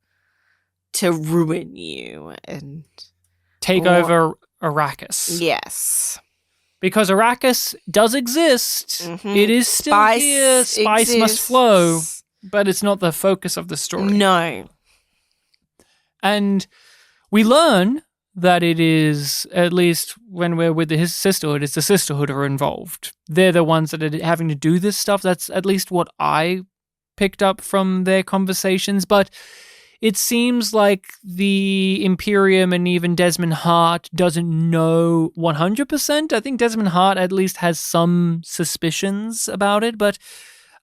to ruin you and take over Arrakis. Yes. Because Arrakis does exist. Mhm. It is still here. Spice must flow. But it's not the focus of the story. No. And we learn that it is, at least when we're with his sisterhood, it's the sisterhood who are involved. They're the ones that are having to do this stuff. That's at least what I picked up from their conversations. But it seems like the Imperium and even Desmond Hart doesn't know 100%. I think Desmond Hart at least has some suspicions about it. But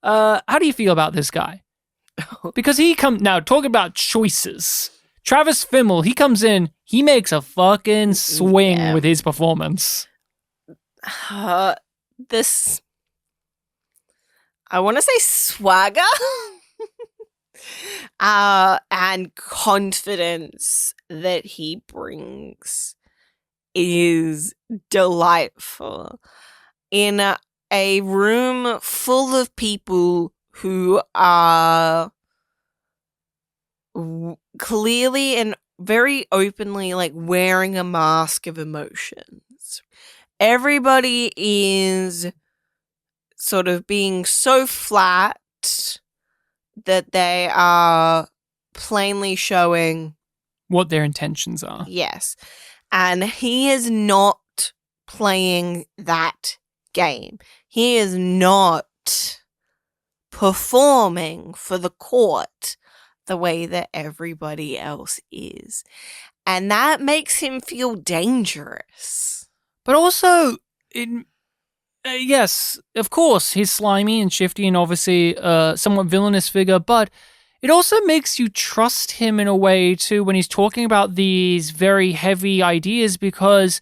how do you feel about this guy? Because now talk about choices. Travis Fimmel, he comes in, he makes a fucking swing with his performance. This, I want to say swagger and confidence that he brings is delightful. In a room full of people who are clearly and very openly like wearing a mask of emotions. Everybody is sort of being so flat that they are plainly showing what their intentions are. Yes. And he is not playing that game. He is not performing for the court the way that everybody else is. And that makes him feel dangerous. But also, yes, of course, he's slimy and shifty and obviously somewhat villainous figure, but it also makes you trust him in a way, too, when he's talking about these very heavy ideas, because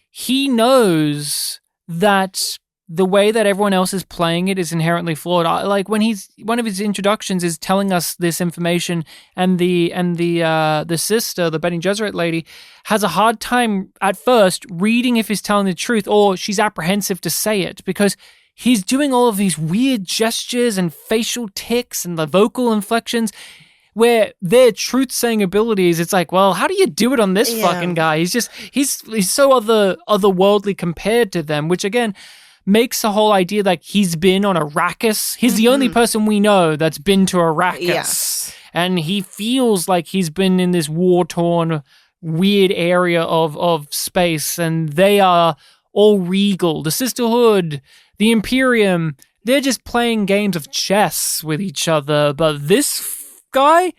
he knows that the way that everyone else is playing it is inherently flawed. Like when one of his introductions is telling us this information, and the sister, the Bene Gesserit lady, has a hard time at first reading if he's telling the truth, or she's apprehensive to say it because he's doing all of these weird gestures and facial tics and the vocal inflections where their truth-saying abilities, it's like, well, how do you do it on this fucking guy? He's so otherworldly compared to them, which again makes the whole idea like he's been on Arrakis. He's the only person we know that's been to Arrakis. Yes. And he feels like he's been in this war-torn, weird area of space, and they are all regal. The Sisterhood, the Imperium, they're just playing games of chess with each other. But this guy,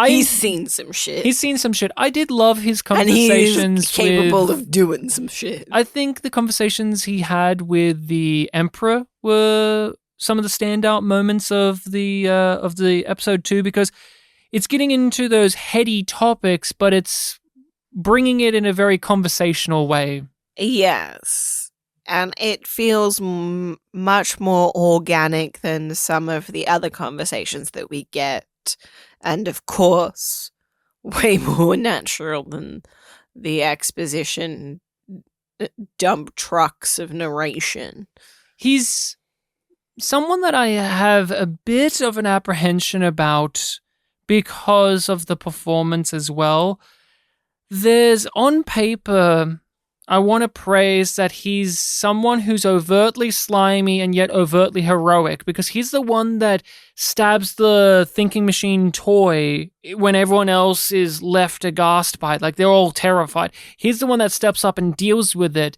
he's seen some shit. He's seen some shit. I did love his conversations. And he's capable of doing some shit. I think the conversations he had with the Emperor were some of the standout moments of the episode 2, because it's getting into those heady topics, but it's bringing it in a very conversational way. Yes. And it feels much more organic than some of the other conversations that we get. And of course, way more natural than the exposition dump trucks of narration. He's someone that I have a bit of an apprehension about because of the performance as well. There's, on paper, I want to praise that he's someone who's overtly slimy and yet overtly heroic, because he's the one that stabs the thinking machine toy when everyone else is left aghast by it. Like, they're all terrified. He's the one that steps up and deals with it.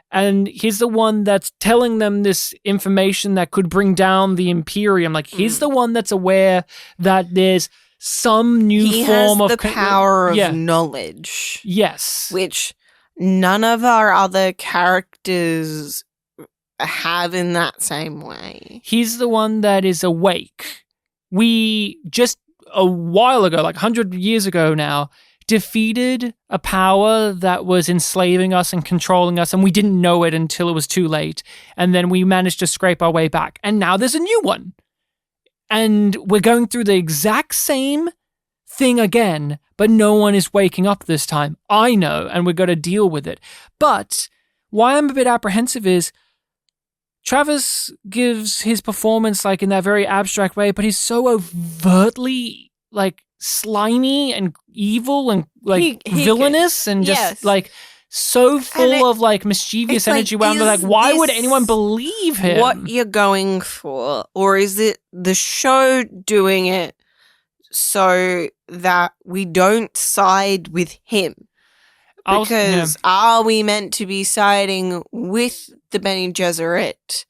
And he's the one that's telling them this information that could bring down the Imperium. Like, he's the one that's aware that there's some new form of... He has the power of knowledge. Yes. Which none of our other characters have in that same way. He's the one that is awake. We just a while ago, like 100 years ago now, defeated a power that was enslaving us and controlling us, and we didn't know it until it was too late. And then we managed to scrape our way back. And now there's a new one. And we're going through the exact same thing again, but no one is waking up this time. I know, and we've got to deal with it. But why I'm a bit apprehensive is Travis gives his performance like in that very abstract way, but he's so overtly like slimy and evil and like villainous and just like so full of like mischievous energy. Where I'm like, why would anyone believe him? What you're going for, or is it the show doing it so that we don't side with him? Because are we meant to be siding with the Bene Gesserit?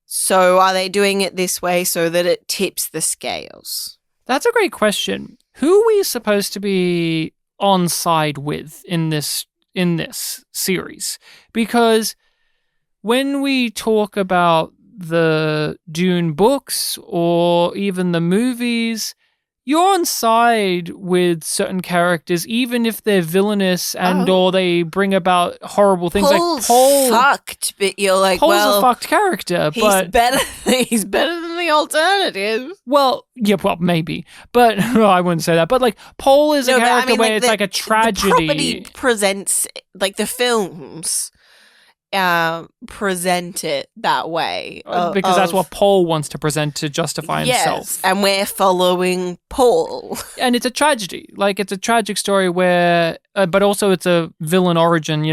So are they doing it this way so that it tips the scales? That's a great question. Who are we supposed to be on side with in this series? Because when we talk about the Dune books or even the movies, you're on side with certain characters, even if they're villainous and or they bring about horrible things. Paul's like Paul, fucked, but you're like, Paul's a fucked character. He's better than the alternative. Well, yeah, well, maybe, but I wouldn't say that. But like, Paul is a character where it's like a tragedy. The property presents, like the films present it that way. Because that's what Paul wants to present to justify himself. Yes, and we're following Paul. And it's a tragedy. Like, it's a tragic story where, but also it's a villain origin,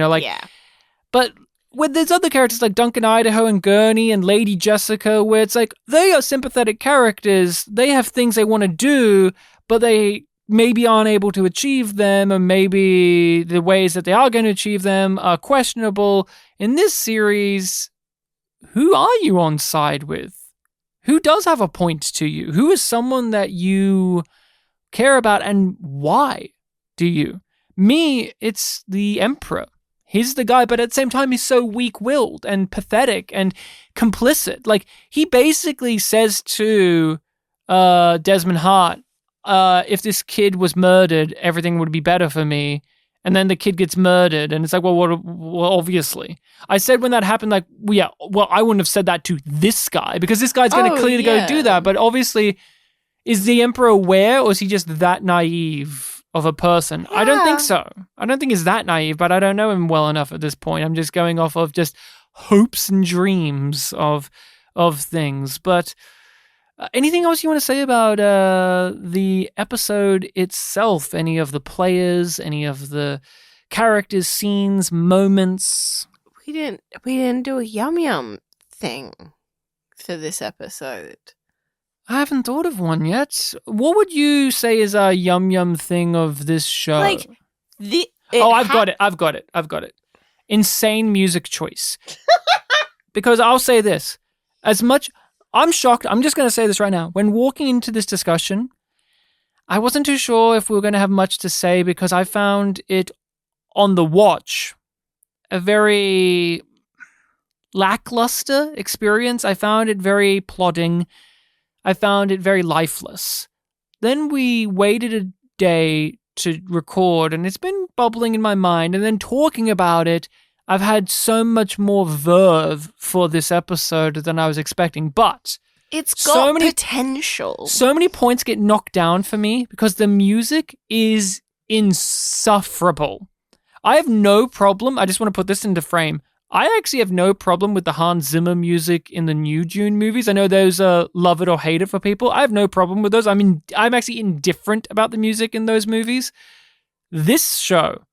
But when there's other characters like Duncan Idaho and Gurney and Lady Jessica, where it's like, they are sympathetic characters. They have things they want to do, but they maybe aren't able to achieve them, and maybe the ways that they are going to achieve them are questionable. In this series, who are you on side with? Who does have a point to you? Who is someone that you care about, and why do you? Me, it's the Emperor. He's the guy, but at the same time, he's so weak-willed and pathetic and complicit. Like, he basically says to Desmond Hart, if this kid was murdered, everything would be better for me. And then the kid gets murdered, and it's like, well, obviously. I said when that happened, like, I wouldn't have said that to this guy, because this guy's going to clearly go do that. But obviously, is the Emperor aware, or is he just that naive of a person? Yeah. I don't think so. I don't think he's that naive, but I don't know him well enough at this point. I'm just going off of just hopes and dreams of things. But anything else you want to say about the episode itself? Any of the players, any of the characters, scenes, moments? We didn't do a yum thing for this episode. I haven't thought of one yet. What would you say is our yum thing of this show? Like I've got it. Insane music choice. Because I'll say this, as much. I'm shocked. I'm just going to say this right now. When walking into this discussion, I wasn't too sure if we were going to have much to say, because I found it on the watch a very lackluster experience. I found it very plodding. I found it very lifeless. Then we waited a day to record, and it's been bubbling in my mind. And then talking about it, I've had so much more verve for this episode than I was expecting, but it's got potential. So many points get knocked down for me because the music is insufferable. I have no problem. I just want to put this into frame. I actually have no problem with the Hans Zimmer music in the new Dune movies. I know those are love it or hate it for people. I have no problem with those. I'm actually indifferent about the music in those movies. This show,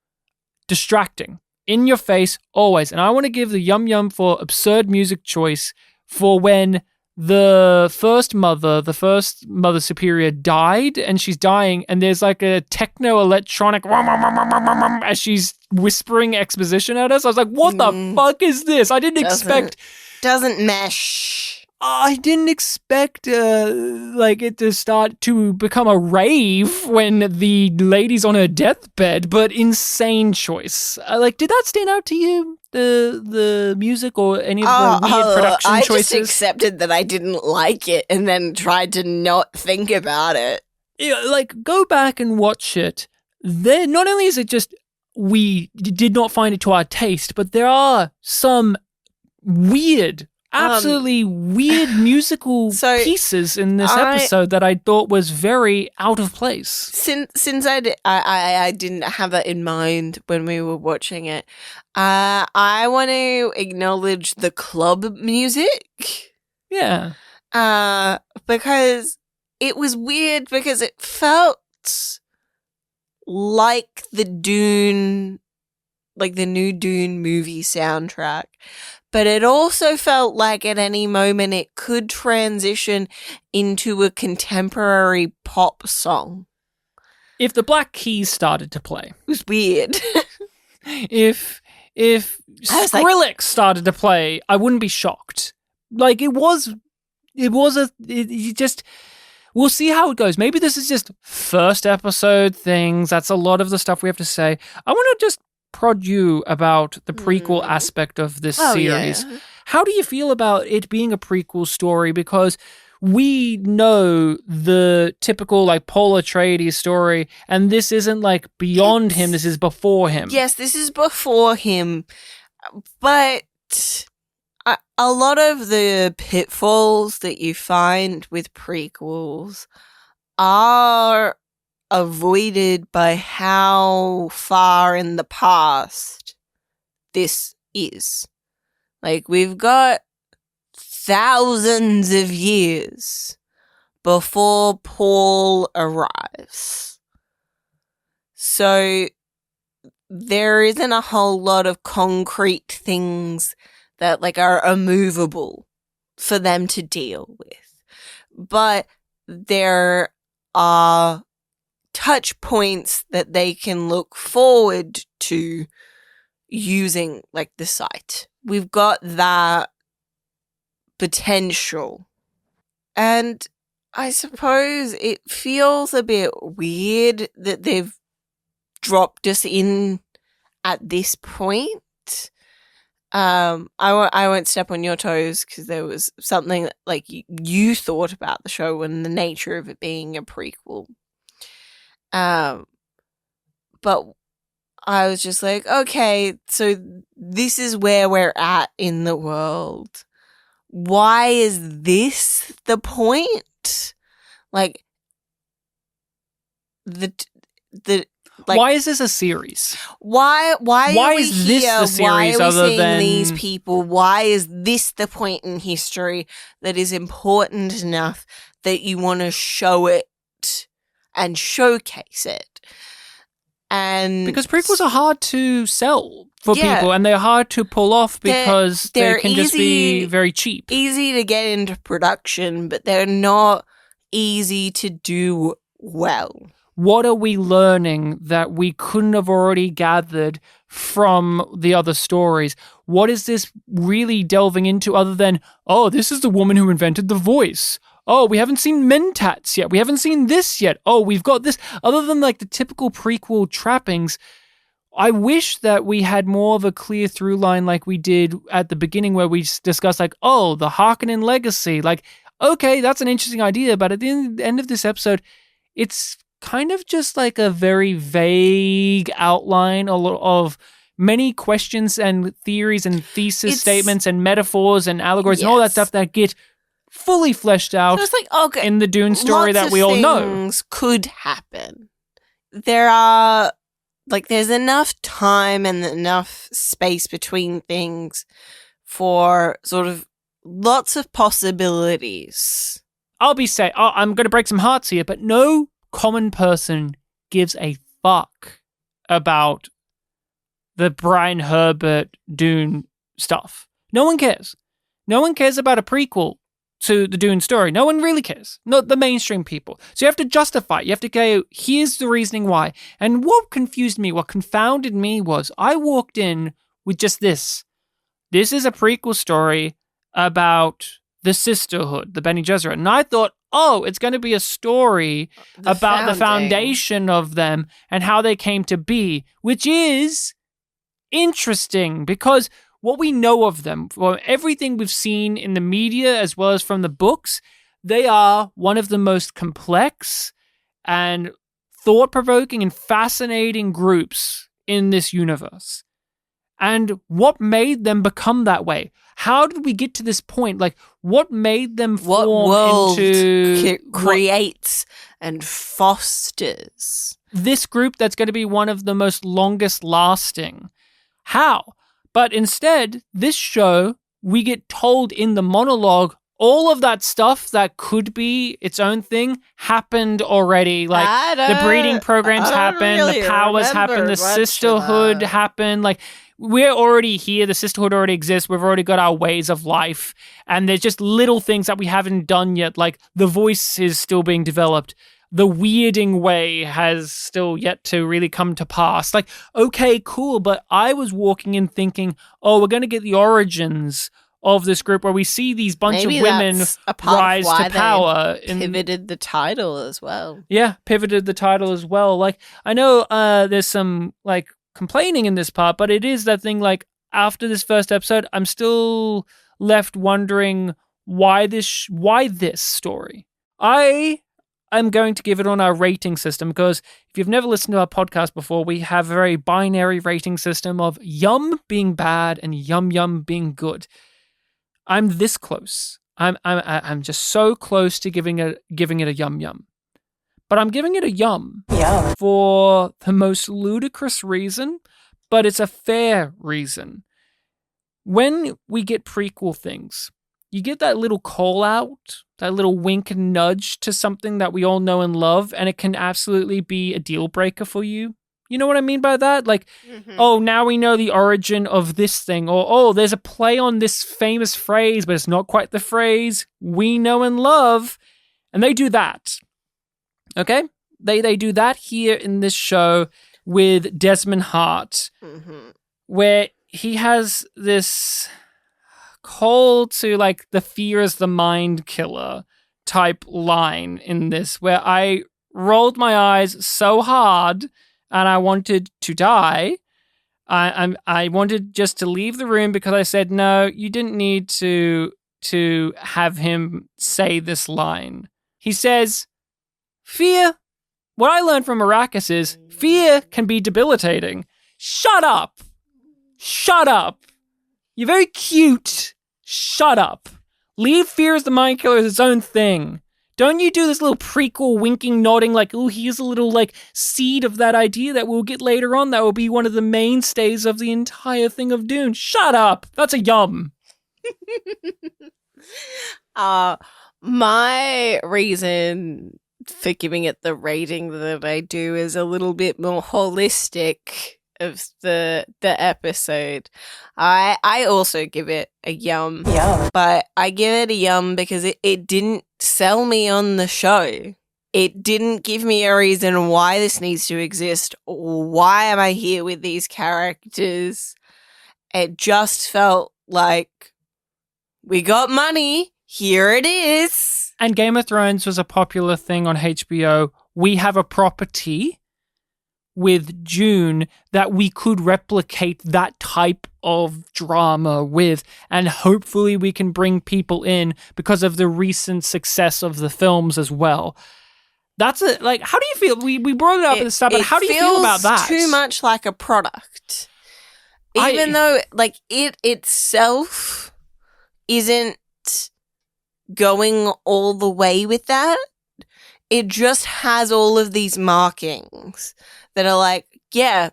distracting. In your face, always. And I want to give the yum for absurd music choice for when the first mother superior died, and she's dying, and there's like a techno-electronic as she's whispering exposition at us. I was like, what the fuck is this? I didn't expect... Doesn't mesh. I didn't expect it to start to become a rave when the lady's on her deathbed, but insane choice. Did that stand out to you? the music or any of the weird production I choices? just accepted that I didn't like it and then tried to not think about it. Yeah, like, go back and watch it. There, not only is it just we did not find it to our taste, but there are some weird, absolutely weird musical pieces in this episode that I thought was very out of place. Since I didn't have that in mind when we were watching it, I want to acknowledge the club music. Yeah. Because it was weird because it felt like the Dune, like the new Dune movie soundtrack. But it also felt like at any moment it could transition into a contemporary pop song. If the Black Keys started to play. It was weird. If Skrillex started to play, I wouldn't be shocked. Like, we'll see how it goes. Maybe this is just first episode things. That's a lot of the stuff we have to say. I want to just prod you about the prequel aspect of this series. Yeah. How do you feel about it being a prequel story? Because we know the typical like Paul Atreides story, and this isn't like beyond him, this is before him. Yes, this is before him, but a lot of the pitfalls that you find with prequels are avoided by how far in the past this is. Like, we've got thousands of years before Paul arrives. So there isn't a whole lot of concrete things that like are immovable for them to deal with. But there are touch points that they can look forward to using, like the site. We've got that potential. And I suppose it feels a bit weird that they've dropped us in at this point. I won't step on your toes because there was something that, like, you thought about the show and the nature of it being a prequel. But I was just like, okay, so this is where we're at in the world. Why is this the point? Like, like, why is this a series? Why are we is this here? the series why are we other seeing than these people? Why is this the point in history that is important enough that you want to show it and showcase it? And because prequels are hard to sell for people, and they're hard to pull off because they can just be very cheap. Easy to get into production, but they're not easy to do well. What are we learning that we couldn't have already gathered from the other stories? What is this really delving into other than, oh, this is the woman who invented the voice. Oh, we haven't seen Mentats yet. We haven't seen this yet. Oh, we've got this. Other than like the typical prequel trappings, I wish that we had more of a clear through line like we did at the beginning where we discussed like, oh, the Harkonnen legacy. Like, okay, that's an interesting idea. But at the end of this episode, it's kind of just like a very vague outline of many questions and theories and thesis statements and metaphors and allegories and all that stuff that get fully fleshed out in the Dune story that we all know. Things could happen. There's enough time and enough space between things for sort of lots of possibilities. I'm going to break some hearts here, but no common person gives a fuck about the Brian Herbert Dune stuff. No one cares. No one cares about a prequel to the Dune story. No one really cares. Not the mainstream people. So you have to justify it. You have to go, here's the reasoning why. And what confused me, what confounded me was I walked in with just this. This is a prequel story about the sisterhood, the Bene Gesserit. And I thought, oh, it's going to be a story about the foundation of them and how they came to be, which is interesting because what we know of them, from everything we've seen in the media as well as from the books, they are one of the most complex and thought-provoking and fascinating groups in this universe. And what made them become that way? How did we get to this point? Like, what made them form what world into creates and fosters this group that's going to be one of the most longest lasting? How? But instead, this show, we get told in the monologue, all of that stuff that could be its own thing happened already. Like, the breeding programs happened, really the powers happened, the remember much of sisterhood that. happened. Like, we're already here. The sisterhood already exists. We've already got our ways of life. And there's just little things that we haven't done yet. Like, the voice is still being developed. The weirding way has still yet to really come to pass. Like, okay, cool. But I was walking in thinking, oh, we're going to get the origins of this group where we see these bunch Maybe of women that's a part of rise why to they power. pivoted the title as well. Yeah, pivoted the title as well. Like, I know there's some, like, complaining in this part, but it is that thing, like, after this first episode, I'm still left wondering why this story. I'm going to give it on our rating system because if you've never listened to our podcast before, we have a very binary rating system of yum being bad and yum yum being good. I'm this close. I'm just so close to giving it a yum yum. But I'm giving it a yum for the most ludicrous reason, but it's a fair reason. When we get prequel things, you get that little call out, that little wink and nudge to something that we all know and love, and it can absolutely be a deal breaker for you. You know what I mean by that? Like, oh, now we know the origin of this thing, or oh, there's a play on this famous phrase, but it's not quite the phrase we know and love. And they do that. Okay? They do that here in this show with Desmond Hart, where he has this call to, like, the fear is the mind killer type line in this, where I rolled my eyes so hard and I wanted to die. I wanted just to leave the room because I said, no, you didn't need to have him say this line. He says, fear. What I learned from Arrakis is fear can be debilitating. Shut up. Shut up. You're very cute. Shut up. Leave fear as the mind killer as its own thing. Don't you do this little prequel winking, nodding, like, oh, here's a little, like, seed of that idea that we'll get later on that will be one of the mainstays of the entire thing of Dune. Shut up. That's a yum. My reason for giving it the rating that I do is a little bit more holistic of the episode. I also give it a yum. But I give it a yum because it didn't sell me on the show. It didn't give me a reason why this needs to exist or why am I here with these characters. It just felt like we got money. Here it is. And Game of Thrones was a popular thing on HBO. We have a property with Dune that we could replicate that type of drama with, and hopefully we can bring people in because of the recent success of the films as well. That's it. Like, how do you feel? We brought it up at the start, but how do you feel about that? It feels too much like a product. Even though, like, it itself isn't going all the way with that, it just has all of these markings that are like, yeah,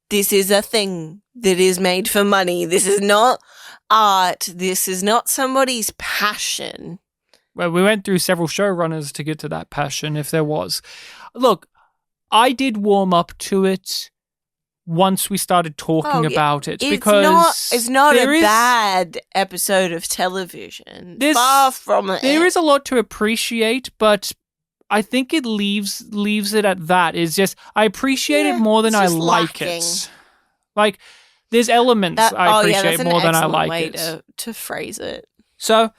this is a thing that is made for money. This is not art. This is not somebody's passion. Well, we went through several showrunners to get to that passion, if there was. Look, I did warm up to it once we started talking about it. Because it's not a bad episode of television. Far from it. There is a lot to appreciate, but I think it leaves it at that. It's just, I appreciate it more than I like it. Like, there's elements I appreciate more than I like it. To phrase it. So,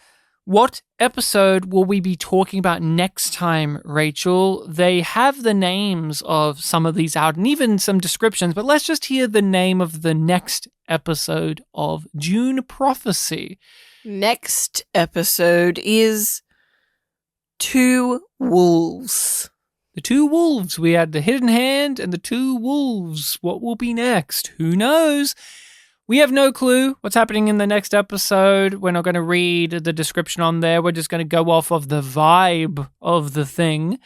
What episode will we be talking about next time, Rachel? They have the names of some of these out and even some descriptions, but let's just hear the name of the next episode of Dune Prophecy. Next episode is Two Wolves. The Two Wolves. We had the Hidden Hand and the Two Wolves. What will be next? Who knows? We have no clue what's happening in the next episode. We're not going to read the description on there. We're just going to go off of the vibe of the thing.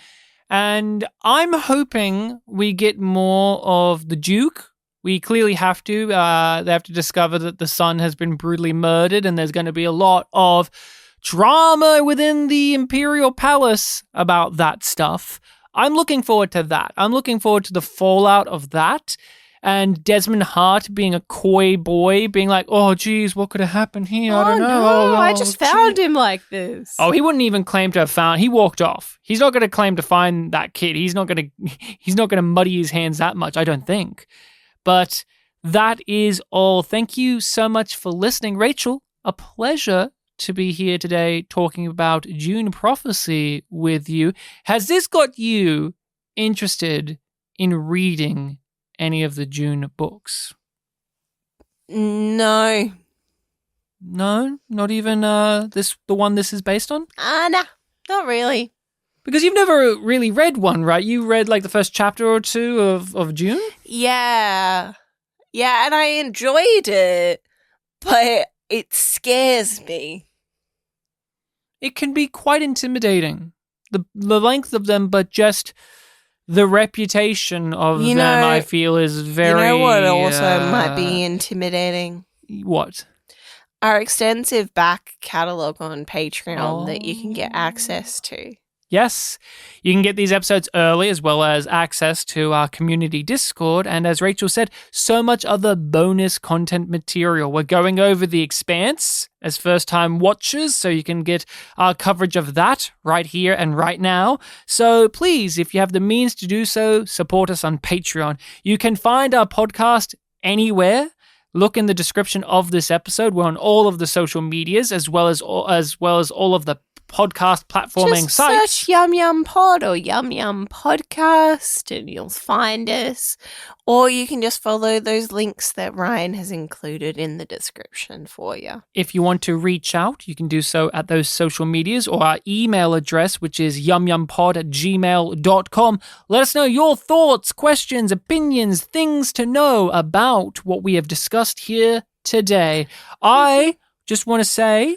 And I'm hoping we get more of the Duke. We clearly have to. They have to discover that the son has been brutally murdered, and there's going to be a lot of drama within the Imperial Palace about that stuff. I'm looking forward to that. I'm looking forward to the fallout of that. And Desmond Hart being a coy boy, being like, oh, geez, what could have happened here? I don't know. No, I just found him like this. Oh, he wouldn't even claim to have found. He walked off. He's not going to claim to find that kid. He's not going to muddy his hands that much, I don't think. But that is all. Thank you so much for listening. Rachel, a pleasure to be here today talking about Dune Prophecy with you. Has this got you interested in reading any of the Dune books? No. No? Not even the one this is based on? Nah, not really. Because you've never really read one, right? You read like the first chapter or two of Dune? Yeah. Yeah, and I enjoyed it, but it scares me. It can be quite intimidating. The length of them, but just the reputation of them, I feel, is very... You know what also might be intimidating? What? Our extensive back catalogue on Patreon that you can get access to. Yes, you can get these episodes early as well as access to our community Discord. And as Rachel said, so much other bonus content material. We're going over The Expanse as first-time watchers, so you can get our coverage of that right here and right now. So please, if you have the means to do so, support us on Patreon. You can find our podcast anywhere. Look in the description of this episode. We're on all of the social medias as well as all of the podcast platforming sites. Search yumyumpod or yumyumpodcast and you'll find us. Or you can just follow those links that Ryan has included in the description for you. If you want to reach out, you can do so at those social medias or our email address, which is yumyumpod@gmail.com. Let us know your thoughts, questions, opinions, things to know about what we have discussed here today. I just want to say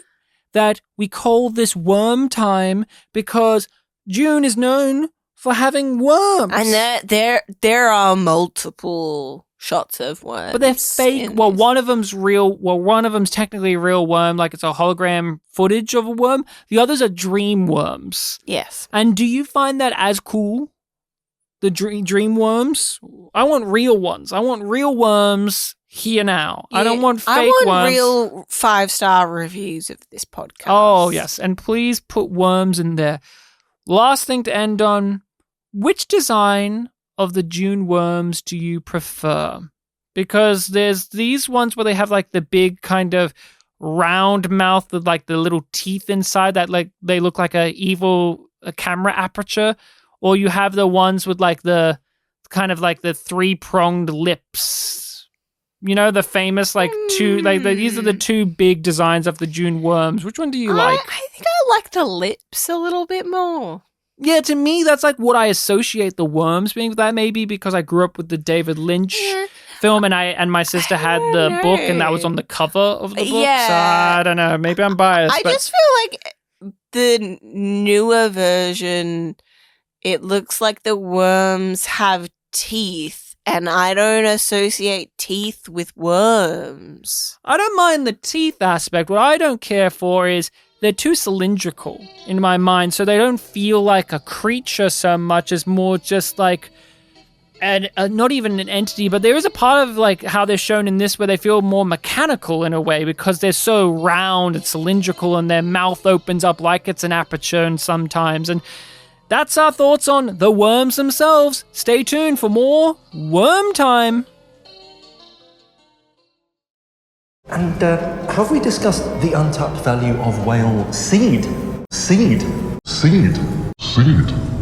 that we call this worm time because Dune is known for having worms. And there are multiple shots of worms. But they're fake. Well, one of them's real. Well, one of them's technically a real worm, like it's a hologram footage of a worm. The others are dream worms. Yes. And do you find that as cool? The dream worms? I want real ones. I want real worms here now. Yeah, I don't want fake worms. I want real 5-star reviews of this podcast. Oh, yes. And please put worms in there. Last thing to end on. Which design of the Dune worms do you prefer? Because there's these ones where they have like the big kind of round mouth with like the little teeth inside that like they look like a camera aperture. Or you have the ones with like the kind of like the 3-pronged lips. You know, the famous like two, these are the two big designs of the Dune worms. Which one do you like? I think I like the lips a little bit more. Yeah, to me, that's like what I associate the worms being with. That maybe because I grew up with the David Lynch film and my sister had the book and that was on the cover of the book. Yeah. So I don't know. Maybe I'm biased. I just feel like the newer version, it looks like the worms have teeth, and I don't associate teeth with worms. I don't mind the teeth aspect. What I don't care for is they're too cylindrical in my mind, so they don't feel like a creature so much as more just like not even an entity, but there is a part of like how they're shown in this where they feel more mechanical in a way because they're so round and cylindrical and their mouth opens up like it's an aperture and sometimes. And that's our thoughts on the worms themselves. Stay tuned for more Worm Time. And have we discussed the untapped value of whale seed? Seed.